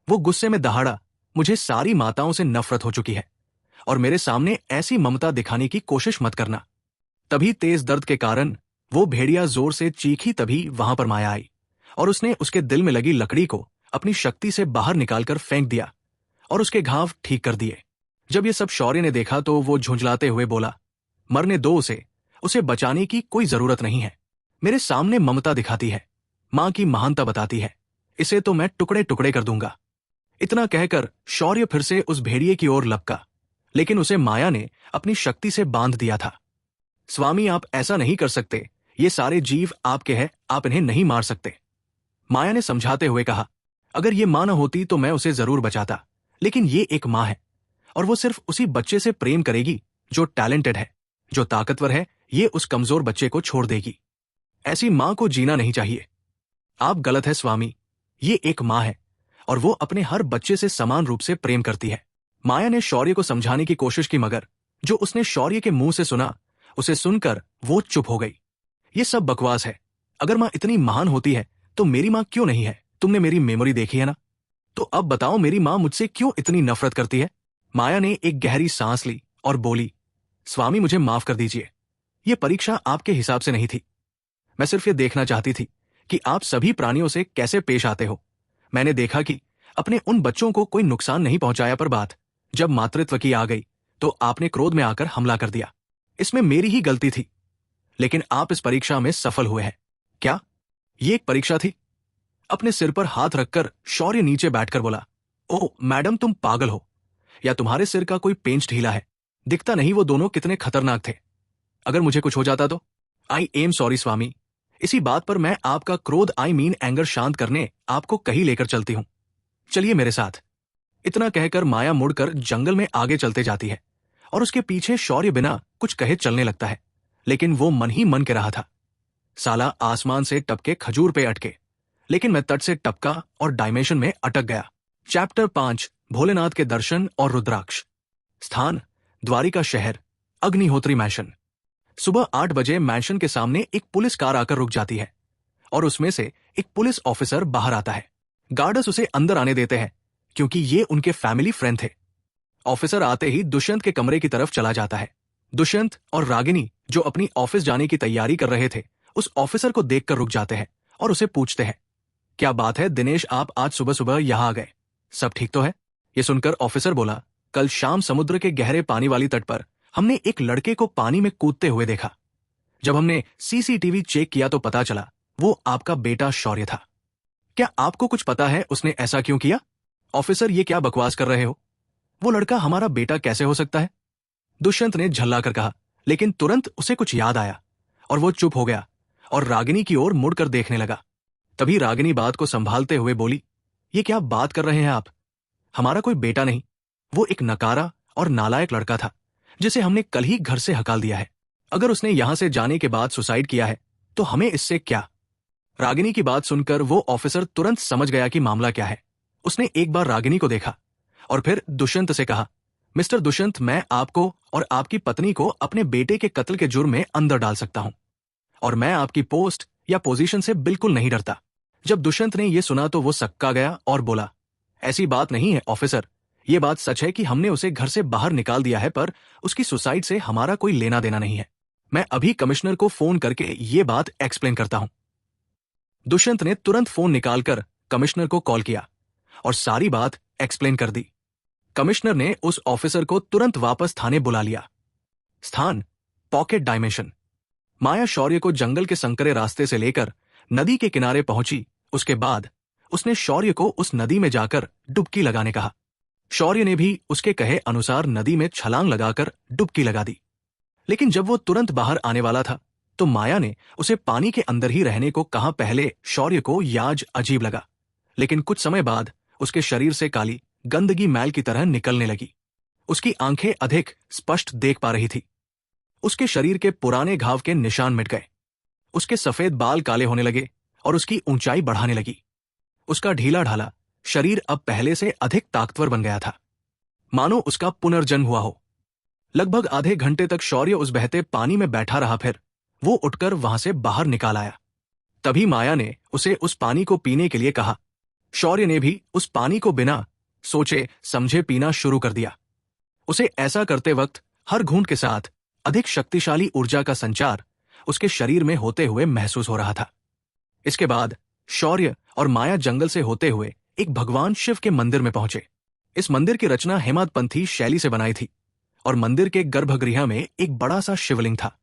वो गुस्से में दहाड़ा, मुझे सारी माताओं से नफरत हो चुकी है और मेरे सामने ऐसी ममता दिखाने की कोशिश मत करना। तभी तेज दर्द के कारण वो भेड़िया जोर से चीखी, तभी वहां पर माया आई और उसने उसके दिल में लगी लकड़ी को अपनी शक्ति से बाहर निकालकर फेंक दिया और उसके घाव ठीक कर दिए। जब ये सब शौर्य ने देखा तो वो झुंझलाते हुए बोला, मरने दो उसे बचाने की कोई जरूरत नहीं है। मेरे सामने ममता दिखाती है, मां की महानता बताती है, इसे तो मैं टुकड़े टुकड़े कर दूंगा। इतना कहकर शौर्य फिर से उस भेड़िए की ओर लपका, लेकिन उसे माया ने अपनी शक्ति से बांध दिया था। स्वामी, आप ऐसा नहीं कर सकते, ये सारे जीव आपके हैं, आप इन्हें नहीं मार सकते। माया ने समझाते हुए कहा, अगर ये मां न होती तो मैं उसे जरूर बचाता, लेकिन ये एक मां है और वो सिर्फ उसी बच्चे से प्रेम करेगी जो टैलेंटेड है, जो ताकतवर है। ये उस कमजोर बच्चे को छोड़ देगी। ऐसी मां को जीना नहीं चाहिए। आप गलत है स्वामी, ये एक मां है और वो अपने हर बच्चे से समान रूप से प्रेम करती है। माया ने शौर्य को समझाने की कोशिश की, मगर जो उसने शौर्य के मुंह से सुना उसे सुनकर वो चुप हो गई। ये सब बकवास है। अगर मां इतनी महान होती है तो मेरी मां क्यों नहीं है? तुमने मेरी मेमोरी देखी है ना, तो अब बताओ मेरी मां मुझसे क्यों इतनी नफरत करती है? माया ने एक गहरी सांस ली और बोली, स्वामी मुझे माफ कर दीजिए, ये परीक्षा आपके हिसाब से नहीं थी। मैं सिर्फ ये देखना चाहती थी कि आप सभी प्राणियों से कैसे पेश आते हो। मैंने देखा कि अपने उन बच्चों को कोई नुकसान नहीं पहुंचाया, पर बात जब मातृत्व की आ गई तो आपने क्रोध में आकर हमला कर दिया। इसमें मेरी ही गलती थी, लेकिन आप इस परीक्षा में सफल हुए हैं। क्या ये एक परीक्षा थी? अपने सिर पर हाथ रखकर शौर्य नीचे बैठकर बोला, ओह मैडम, तुम पागल हो या तुम्हारे सिर का कोई पेंच ढीला है? दिखता नहीं वो दोनों कितने खतरनाक थे। अगर मुझे कुछ हो जाता तो? आई एम सॉरी स्वामी। इसी बात पर मैं आपका क्रोध एंगर शांत करने आपको कहीं लेकर चलती हूं। चलिए मेरे साथ। इतना कहकर माया मुड़कर जंगल में आगे चलते जाती है और उसके पीछे शौर्य बिना कुछ कहे चलने लगता है, लेकिन वो मन ही मन के रहा था। साला आसमान से टपके खजूर पे अटके, लेकिन मैं तट से टपका और डायमेंशन में अटक गया। चैप्टर 5, भोलेनाथ के दर्शन और रुद्राक्ष। स्थान द्वारिका शहर, अग्निहोत्री मैंशन। सुबह 8 बजे मैंशन के सामने एक पुलिस कार आकर रुक जाती है और उसमें से एक पुलिस ऑफिसर बाहर आता है। गार्ड्स उसे अंदर आने देते हैं क्योंकि ये उनके फैमिली फ्रेंड थे। ऑफिसर आते ही दुष्यंत के कमरे की तरफ चला जाता है। दुष्यंत और रागिनी, जो अपनी ऑफिस जाने की तैयारी कर रहे थे, उस ऑफिसर को देखकर रुक जाते हैं और उसे पूछते हैं, क्या बात है दिनेश, आप आज सुबह सुबह यहां आ गए, सब ठीक तो है? ये सुनकर ऑफिसर बोला, कल शाम समुद्र के गहरे पानी वाली तट पर हमने एक लड़के को पानी में कूदते हुए देखा। जब हमने सीसीटीवी चेक किया तो पता चला वो आपका बेटा शौर्य था। क्या आपको कुछ पता है उसने ऐसा क्यों किया? ऑफिसर, ये क्या बकवास कर रहे हो? वो लड़का हमारा बेटा कैसे हो सकता है? दुष्यंत ने झल्लाकर कहा, लेकिन तुरंत उसे कुछ याद आया और वो चुप हो गया और रागिनी की ओर मुड़कर देखने लगा। तभी रागिनी बात को संभालते हुए बोली, ये क्या बात कर रहे हैं आप? हमारा कोई बेटा नहीं, वो एक नकारा और नालायक लड़का था जिसे हमने कल ही घर से हकाल दिया है। अगर उसने यहां से जाने के बाद सुसाइड किया है तो हमें इससे क्या? रागिनी की बात सुनकर वो ऑफिसर तुरंत समझ गया कि मामला क्या है। उसने एक बार रागिनी को देखा और फिर दुष्यंत से कहा, मिस्टर दुष्यंत, मैं आपको और आपकी पत्नी को अपने बेटे के कत्ल के जुर्म में अंदर डाल सकता हूं और मैं आपकी पोस्ट या पोजीशन से बिल्कुल नहीं डरता। जब दुष्यंत ने यह सुना तो वो सक्का गया और बोला, ऐसी बात नहीं है ऑफिसर, ये बात सच है कि हमने उसे घर से बाहर निकाल दिया है, पर उसकी सुसाइड से हमारा कोई लेना देना नहीं है। मैं अभी कमिश्नर को फोन करके ये बात एक्सप्लेन करता हूं। दुष्यंत ने तुरंत फोन निकालकर कमिश्नर को कॉल किया और सारी बात एक्सप्लेन कर दी। कमिश्नर ने उस ऑफिसर को तुरंत वापस थाने बुला लिया। स्थान पॉकेट डायमेंशन। माया शौर्य को जंगल के संकरे रास्ते से लेकर नदी के किनारे पहुंची। उसके बाद उसने शौर्य को उस नदी में जाकर डुबकी लगाने कहा। शौर्य ने भी उसके कहे अनुसार नदी में छलांग लगाकर डुबकी लगा दी, लेकिन जब वो तुरंत बाहर आने वाला था तो माया ने उसे पानी के अंदर ही रहने को कहा। पहले शौर्य को याज अजीब लगा, लेकिन कुछ समय बाद उसके शरीर से काली गंदगी मैल की तरह निकलने लगी। उसकी आंखें अधिक स्पष्ट देख पा रही थी। उसके शरीर के पुराने घाव के निशान मिट गए। उसके सफेद बाल काले होने लगे और उसकी ऊंचाई बढ़ाने लगी। उसका ढीला ढाला शरीर अब पहले से अधिक ताकतवर बन गया था, मानो उसका पुनर्जन्म हुआ हो। लगभग आधे घंटे तक शौर्य उस बहते पानी में बैठा रहा, फिर वो उठकर वहां से बाहर निकाल आया। तभी माया ने उसे उस पानी को पीने के लिए कहा। शौर्य ने भी उस पानी को बिना सोचे समझे पीना शुरू कर दिया। उसे ऐसा करते वक्त हर घूंट के साथ अधिक शक्तिशाली ऊर्जा का संचार उसके शरीर में होते हुए महसूस हो रहा था। इसके बाद शौर्य और माया जंगल से होते हुए एक भगवान शिव के मंदिर में पहुंचे। इस मंदिर की रचना हेमंतपंथी शैली से बनाई थी और मंदिर के गर्भगृह में एक बड़ा सा शिवलिंग था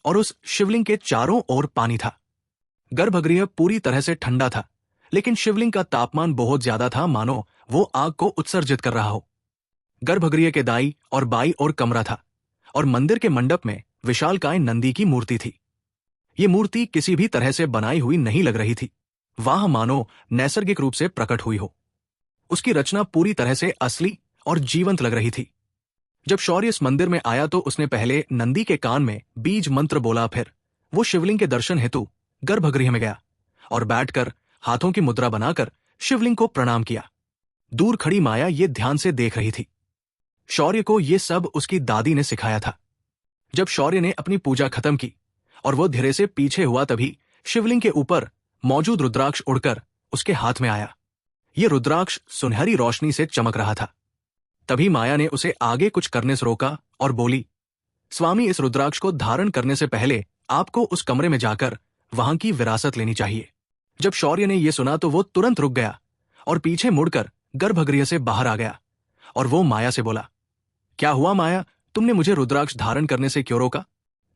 और उस शिवलिंग के चारों ओर पानी था। गर्भगृह पूरी तरह से ठंडा था, लेकिन शिवलिंग का तापमान बहुत ज्यादा था, मानो वो आग को उत्सर्जित कर रहा हो। गर्भगृह के दाई और बाई ओर कमरा था और मंदिर के मंडप में विशालकाय नंदी की मूर्ति थी। ये मूर्ति किसी भी तरह से बनाई हुई नहीं लग रही थी, वह मानो नैसर्गिक रूप से प्रकट हुई हो। उसकी रचना पूरी तरह से असली और जीवंत लग रही थी। जब शौर्य इस मंदिर में आया तो उसने पहले नंदी के कान में बीज मंत्र बोला, फिर वो शिवलिंग के दर्शन हेतु गर्भगृह में गया और बैठकर हाथों की मुद्रा बनाकर शिवलिंग को प्रणाम किया। दूर खड़ी माया ये ध्यान से देख रही थी। शौर्य को ये सब उसकी दादी ने सिखाया था। जब शौर्य ने अपनी पूजा खत्म की और वो धीरे से पीछे हुआ, तभी शिवलिंग के ऊपर मौजूद रुद्राक्ष उड़कर उसके हाथ में आया। ये रुद्राक्ष सुनहरी रोशनी से चमक रहा था। तभी माया ने उसे आगे कुछ करने से रोका और बोली, स्वामी, इस रुद्राक्ष को धारण करने से पहले आपको उस कमरे में जाकर वहां की विरासत लेनी चाहिए। जब शौर्य ने यह सुना तो वो तुरंत रुक गया और पीछे मुड़कर गर्भगृह से बाहर आ गया और वो माया से बोला, क्या हुआ माया, तुमने मुझे रुद्राक्ष धारण करने से क्यों रोका?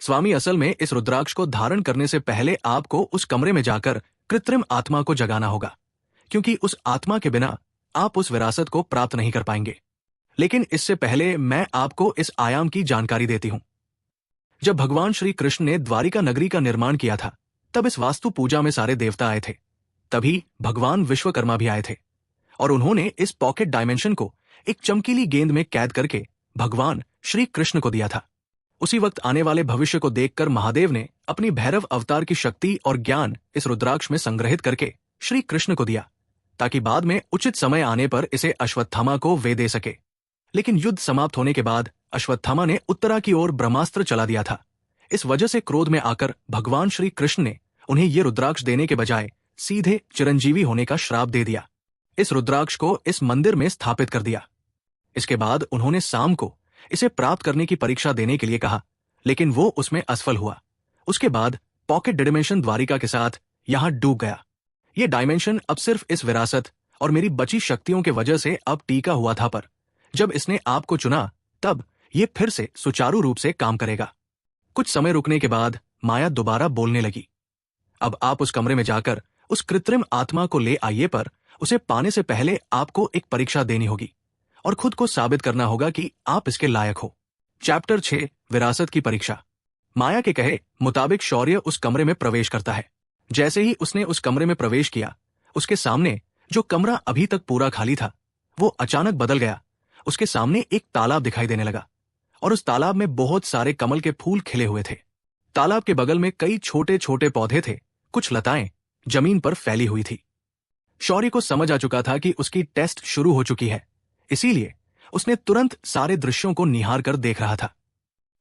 स्वामी, असल में इस रुद्राक्ष को धारण करने से पहले आपको उस कमरे में जाकर कृत्रिम आत्मा को जगाना होगा, क्योंकि उस आत्मा के बिना आप उस विरासत को प्राप्त नहीं कर पाएंगे। लेकिन इससे पहले मैं आपको इस आयाम की जानकारी देती हूं। जब भगवान श्री कृष्ण ने द्वारिका नगरी का निर्माण किया था, तब इस वास्तु पूजा में सारे देवता आए थे। तभी भगवान विश्वकर्मा भी आए थे और उन्होंने इस पॉकेट डायमेंशन को एक चमकीली गेंद में कैद करके भगवान श्री कृष्ण को दिया था। उसी वक्त आने वाले भविष्य को देखकर महादेव ने अपनी भैरव अवतार की शक्ति और ज्ञान इस रुद्राक्ष में संग्रहित करके श्री कृष्ण को दिया, ताकि बाद में उचित समय आने पर इसे अश्वत्थामा को वे दे सके। लेकिन युद्ध समाप्त होने के बाद अश्वत्थामा ने उत्तरा की ओर ब्रह्मास्त्र चला दिया था। इस वजह से क्रोध में आकर भगवान श्री कृष्ण ने उन्हें ये रुद्राक्ष देने के बजाय सीधे चिरंजीवी होने का श्राप दे दिया। इस रुद्राक्ष को इस मंदिर में स्थापित कर दिया। इसके बाद उन्होंने शाम को इसे प्राप्त करने की परीक्षा देने के लिए कहा, लेकिन वो उसमें असफल हुआ। उसके बाद पॉकेट डायमेंशन द्वारिका के साथ यहां डूब गया। ये डायमेंशन अब सिर्फ इस विरासत और मेरी बची शक्तियों के वजह से अब टीका हुआ था, पर जब इसने आपको चुना तब ये फिर से सुचारू रूप से काम करेगा। कुछ समय रुकने के बाद माया दोबारा बोलने लगी, अब आप उस कमरे में जाकर उस कृत्रिम आत्मा को ले आइए, पर उसे पाने से पहले आपको एक परीक्षा देनी होगी और खुद को साबित करना होगा कि आप इसके लायक हो। चैप्टर 6 विरासत की परीक्षा। माया के कहे मुताबिक शौर्य उस कमरे में प्रवेश करता है। जैसे ही उसने उस कमरे में प्रवेश किया, उसके सामने जो कमरा अभी तक पूरा खाली था वो अचानक बदल गया। उसके सामने एक तालाब दिखाई देने लगा और उस तालाब में बहुत सारे कमल के फूल खिले हुए थे। तालाब के बगल में कई छोटे छोटे पौधे थे, कुछ लताएं जमीन पर फैली हुई थी। शौर्य को समझ आ चुका था कि उसकी टेस्ट शुरू हो चुकी है, इसीलिए उसने तुरंत सारे दृश्यों को निहार कर देख रहा था।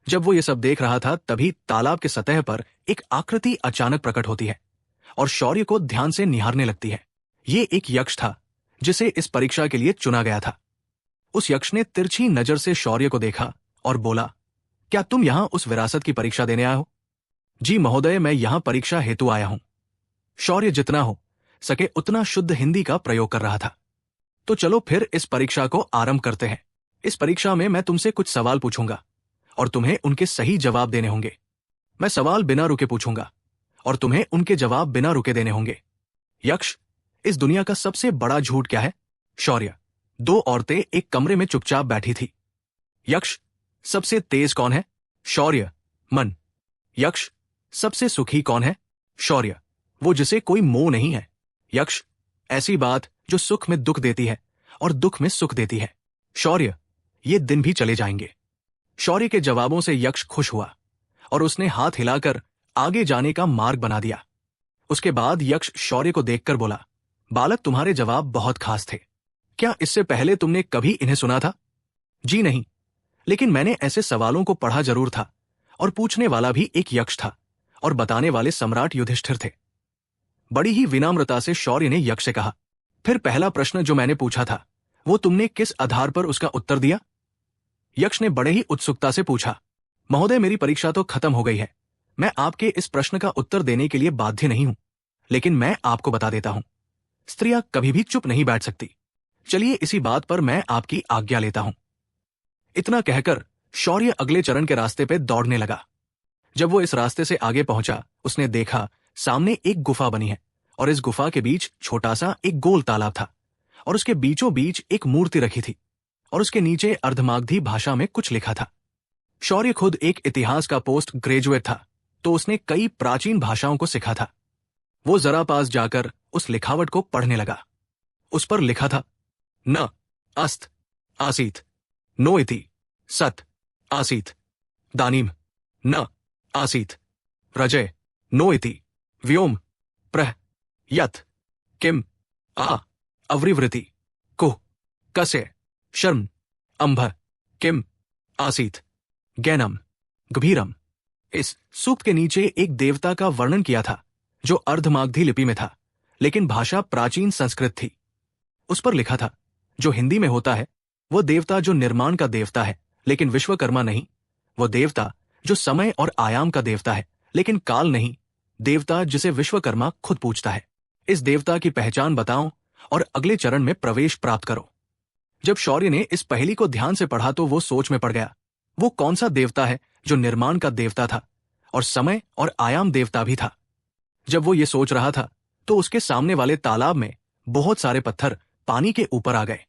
जब वो ये सब देख रहा था तभी तालाब के सतह पर एक आकृति अचानक प्रकट होती है और शौर्य को ध्यान से निहारने लगती है। ये एक यक्ष था जिसे इस परीक्षा के लिए चुना गया था। उस यक्ष ने तिरछी नजर से शौर्य को देखा और बोला, क्या तुम यहां उस विरासत की परीक्षा देने आए हो? जी महोदय, मैं यहां परीक्षा हेतु आया हूं। शौर्य जितना हो सके उतना शुद्ध हिंदी का प्रयोग कर रहा था। तो चलो फिर इस परीक्षा को आरंभ करते हैं। इस परीक्षा में मैं तुमसे कुछ सवाल पूछूंगा और तुम्हें उनके सही जवाब देने होंगे। मैं सवाल बिना रुके पूछूंगा और तुम्हें उनके जवाब बिना रुके देने होंगे। यक्ष, इस दुनिया का सबसे बड़ा झूठ क्या है? शौर्य, 2 औरतें एक कमरे में चुपचाप बैठी थी। यक्ष, सबसे तेज कौन है? शौर्य, मन। यक्ष, सबसे सुखी कौन है? शौर्य, वो जिसे कोई मोह नहीं है। यक्ष, ऐसी बात जो सुख में दुख देती है और दुख में सुख देती है। शौर्य, ये दिन भी चले जाएंगे। शौर्य के जवाबों से यक्ष खुश हुआ और उसने हाथ हिलाकर आगे जाने का मार्ग बना दिया। उसके बाद यक्ष शौर्य को देखकर बोला, बालक, तुम्हारे जवाब बहुत खास थे। क्या इससे पहले तुमने कभी इन्हें सुना था? जी नहीं, लेकिन मैंने ऐसे सवालों को पढ़ा जरूर था, और पूछने वाला भी एक यक्ष था और बताने वाले सम्राट युधिष्ठिर थे। बड़ी ही विनम्रता से शौर्य ने यक्ष से कहा, फिर पहला प्रश्न जो मैंने पूछा था, वो तुमने किस आधार पर उसका उत्तर दिया? यक्ष ने बड़े ही उत्सुकता से पूछा, महोदय, मेरी परीक्षा तो खत्म हो गई है। मैं आपके इस प्रश्न का उत्तर देने के लिए बाध्य नहीं हूं, लेकिन मैं आपको बता देता हूं, स्त्रियां कभी भी चुप नहीं बैठ सकती। चलिए, इसी बात पर मैं आपकी आज्ञा लेता हूं। इतना कहकर शौर्य अगले चरण के रास्ते पे दौड़ने लगा। जब वो इस रास्ते से आगे पहुंचा, उसने देखा सामने एक गुफा बनी है और इस गुफा के बीच छोटा सा एक गोल तालाब था और उसके बीचों बीच एक मूर्ति रखी थी और उसके नीचे अर्धमागधी भाषा में कुछ लिखा था। शौर्य खुद एक इतिहास का पोस्ट ग्रेजुएट था, तो उसने कई प्राचीन भाषाओं को सीखा था। वो जरा पास जाकर उस लिखावट को पढ़ने लगा। उस पर लिखा था, न अस्त आसीत, नो इति सत आसीत, दानीम न आसीत, रजय नो इति व्योम प्रह यथ किम आ अवृवृति कुह कस्य शर्म अंभ किम आसीत गैनम गभीरम। इस सूक्त के नीचे एक देवता का वर्णन किया था जो अर्धमागधी लिपि में था, लेकिन भाषा प्राचीन संस्कृत थी। उस पर लिखा था, जो हिंदी में होता है वो देवता जो निर्माण का देवता है लेकिन विश्वकर्मा नहीं, वो देवता जो समय और आयाम का देवता है लेकिन काल नहीं, देवता जिसे विश्वकर्मा खुद पूछता है। इस देवता की पहचान बताओ और अगले चरण में प्रवेश प्राप्त करो। जब शौर्य ने इस पहेली को ध्यान से पढ़ा तो वो सोच में पड़ गया। वो कौन सा देवता है जो निर्माण का देवता था और समय और आयाम देवता भी था? जब वो ये सोच रहा था तो उसके सामने वाले तालाब में बहुत सारे पत्थर पानी के ऊपर आ गए।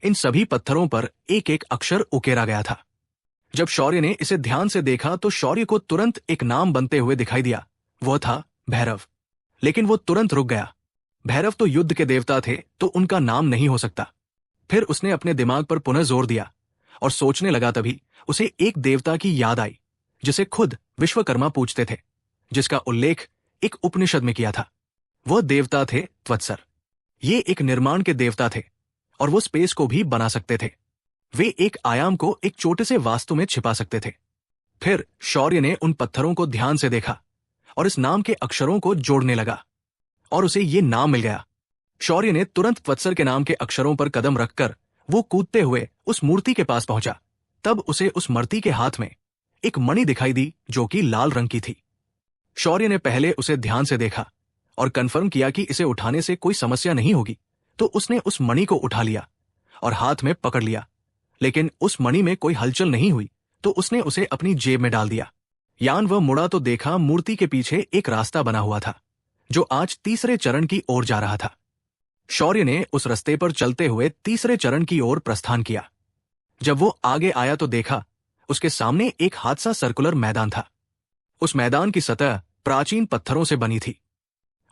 इन सभी पत्थरों पर एक एक अक्षर उकेरा गया था। जब शौर्य ने इसे ध्यान से देखा तो शौर्य को तुरंत एक नाम बनते हुए दिखाई दिया। वह था भैरव। लेकिन वो तुरंत रुक गया। भैरव तो युद्ध के देवता थे, तो उनका नाम नहीं हो सकता। फिर उसने अपने दिमाग पर पुनः जोर दिया और सोचने लगा। तभी उसे एक देवता की याद आई जिसे खुद विश्वकर्मा पूछते थे, जिसका उल्लेख एक उपनिषद में किया था। वह देवता थे त्वत्सर। ये एक निर्माण के देवता थे और वो स्पेस को भी बना सकते थे। वे एक आयाम को एक छोटे से वास्तु में छिपा सकते थे। फिर शौर्य ने उन पत्थरों को ध्यान से देखा और इस नाम के अक्षरों को जोड़ने लगा और उसे ये नाम मिल गया। शौर्य ने तुरंत त्वत्सर के नाम के अक्षरों पर कदम रखकर वो कूदते हुए उस मूर्ति के पास पहुंचा। तब उसे उस मूर्ति के हाथ में एक मणि दिखाई दी जो कि लाल रंग की थी। शौर्य ने पहले उसे ध्यान से देखा और कंफर्म किया कि इसे उठाने से कोई समस्या नहीं होगी, तो उसने उस मणि को उठा लिया और हाथ में पकड़ लिया। लेकिन उस मणि में कोई हलचल नहीं हुई, तो उसने उसे अपनी जेब में डाल दिया। यान वह मुड़ा तो देखा मूर्ति के पीछे एक रास्ता बना हुआ था जो आज तीसरे चरण की ओर जा रहा था। शौर्य ने उस रास्ते पर चलते हुए तीसरे चरण की ओर प्रस्थान किया। जब वो आगे आया तो देखा उसके सामने एक हादसा सर्कुलर मैदान था। उस मैदान की सतह प्राचीन पत्थरों से बनी थी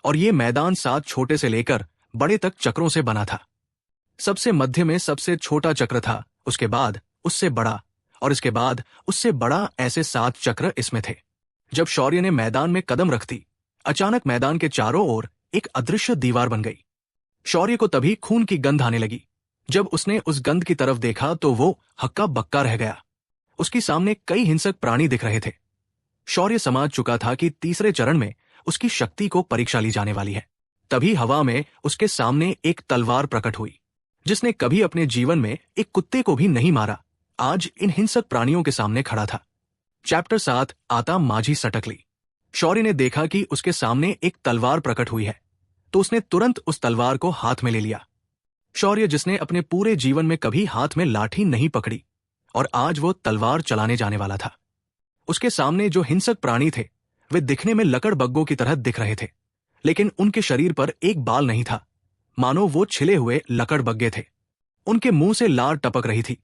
और ये मैदान 7 छोटे से लेकर बड़े तक चक्रों से बना था। सबसे मध्य में सबसे छोटा चक्र था, उसके बाद उससे बड़ा और इसके बाद उससे बड़ा, ऐसे 7 चक्र इसमें थे। जब शौर्य ने मैदान में कदम रख दी, अचानक मैदान के चारों ओर एक अदृश्य दीवार बन गई। शौर्य को तभी खून की गंध आने लगी। जब उसने उस गंध की तरफ देखा तो वो हक्का बक्का रह गया। उसके सामने कई हिंसक प्राणी दिख रहे थे। शौर्य समझ चुका था कि तीसरे चरण में उसकी शक्ति को परीक्षा ली जाने वाली है। तभी हवा में उसके सामने एक तलवार प्रकट हुई। जिसने कभी अपने जीवन में एक कुत्ते को भी नहीं मारा, आज इन हिंसक प्राणियों के सामने खड़ा था। चैप्टर 7 आता माझी सटकली। शौर्य ने देखा कि उसके सामने एक तलवार प्रकट हुई है, तो उसने तुरंत उस तलवार को हाथ में ले लिया। शौर्य, जिसने अपने पूरे जीवन में कभी हाथ में लाठी नहीं पकड़ी, और आज वो तलवार चलाने जाने वाला था। उसके सामने जो हिंसक प्राणी थे वे दिखने में लकड़बग्गों की तरह दिख रहे थे, लेकिन उनके शरीर पर एक बाल नहीं था, मानो वो छिले हुए लकड़बग्गे थे। उनके मुंह से लार टपक रही थी,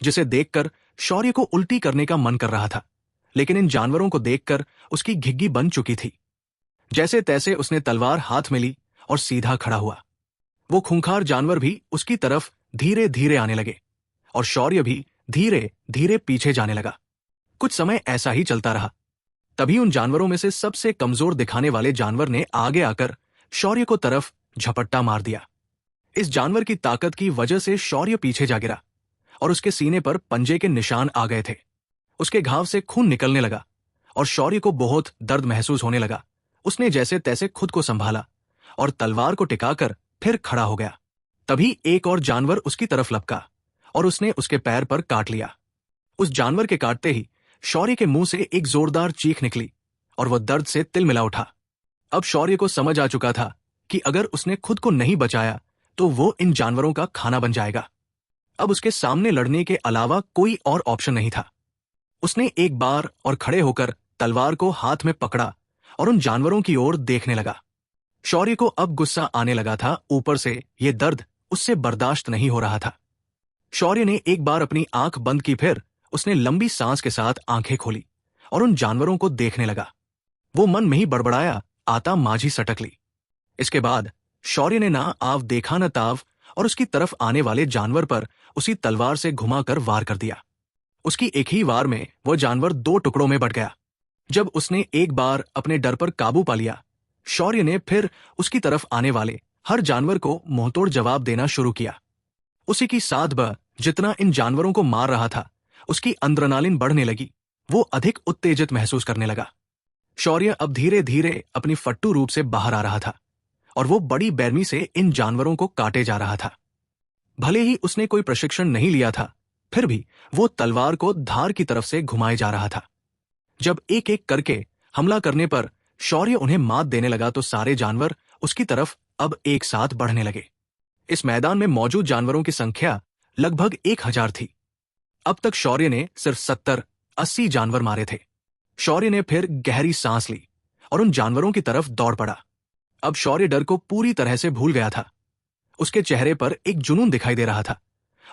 जिसे देखकर शौर्य को उल्टी करने का मन कर रहा था, लेकिन इन जानवरों को देखकर उसकी घिग्गी बन चुकी थी। जैसे तैसे उसने तलवार हाथ में ली और सीधा खड़ा हुआ। वो खूंखार जानवर भी उसकी तरफ धीरे धीरे आने लगे और शौर्य भी धीरे धीरे पीछे जाने लगा। कुछ समय ऐसा ही चलता रहा। तभी उन जानवरों में से सबसे कमजोर दिखाने वाले जानवर ने आगे आकर शौर्य को तरफ झपट्टा मार दिया। इस जानवर की ताकत की वजह से शौर्य पीछे जा गिरा और उसके सीने पर पंजे के निशान आ गए थे। उसके घाव से खून निकलने लगा और शौर्य को बहुत दर्द महसूस होने लगा। उसने जैसे तैसे खुद को संभाला और तलवार को टिकाकर फिर खड़ा हो गया। तभी एक और जानवर उसकी तरफ लपका और उसने उसके पैर पर काट लिया। उस जानवर के काटते ही शौर्य के मुंह से एक जोरदार चीख निकली और वह दर्द से तिलमिला उठा। अब शौर्य को समझ आ चुका था कि अगर उसने खुद को नहीं बचाया तो वो इन जानवरों का खाना बन जाएगा। अब उसके सामने लड़ने के अलावा कोई और ऑप्शन नहीं था। उसने एक बार और खड़े होकर तलवार को हाथ में पकड़ा और उन जानवरों की ओर देखने लगा। शौर्य को अब गुस्सा आने लगा था, ऊपर से यह दर्द उससे बर्दाश्त नहीं हो रहा था। शौर्य ने एक बार अपनी आंख बंद की, फिर उसने लंबी सांस के साथ आंखें खोली और उन जानवरों को देखने लगा। वो मन में ही बड़बड़ाया, आता माझी सटक ली। इसके बाद शौर्य ने ना आव देखा न ताव और उसकी तरफ आने वाले जानवर पर उसी तलवार से घुमाकर वार कर दिया। उसकी एक ही वार में वह जानवर 2 टुकड़ों में बट गया। जब उसने एक बार अपने डर पर काबू पा लिया, शौर्य ने फिर उसकी तरफ आने वाले हर जानवर को मुंहतोड़ जवाब देना शुरू किया। उसी की साथ ब जितना इन जानवरों को मार रहा था, उसकी अड्रेनालिन बढ़ने लगी। वो अधिक उत्तेजित महसूस करने लगा। शौर्य अब धीरे धीरे अपनी फट्टू रूप से बाहर आ रहा था और वो बड़ी बेरमी से इन जानवरों को काटे जा रहा था। भले ही उसने कोई प्रशिक्षण नहीं लिया था, फिर भी वो तलवार को धार की तरफ से घुमाए जा रहा था। जब एक एक करके हमला करने पर शौर्य उन्हें मात देने लगा तो सारे जानवर उसकी तरफ अब एक साथ बढ़ने लगे। इस मैदान में मौजूद जानवरों की संख्या लगभग 1000 थी। अब तक शौर्य ने सिर्फ 70-80 जानवर मारे थे। शौर्य ने फिर गहरी सांस ली और उन जानवरों की तरफ दौड़ पड़ा। अब शौर्य डर को पूरी तरह से भूल गया था। उसके चेहरे पर एक जुनून दिखाई दे रहा था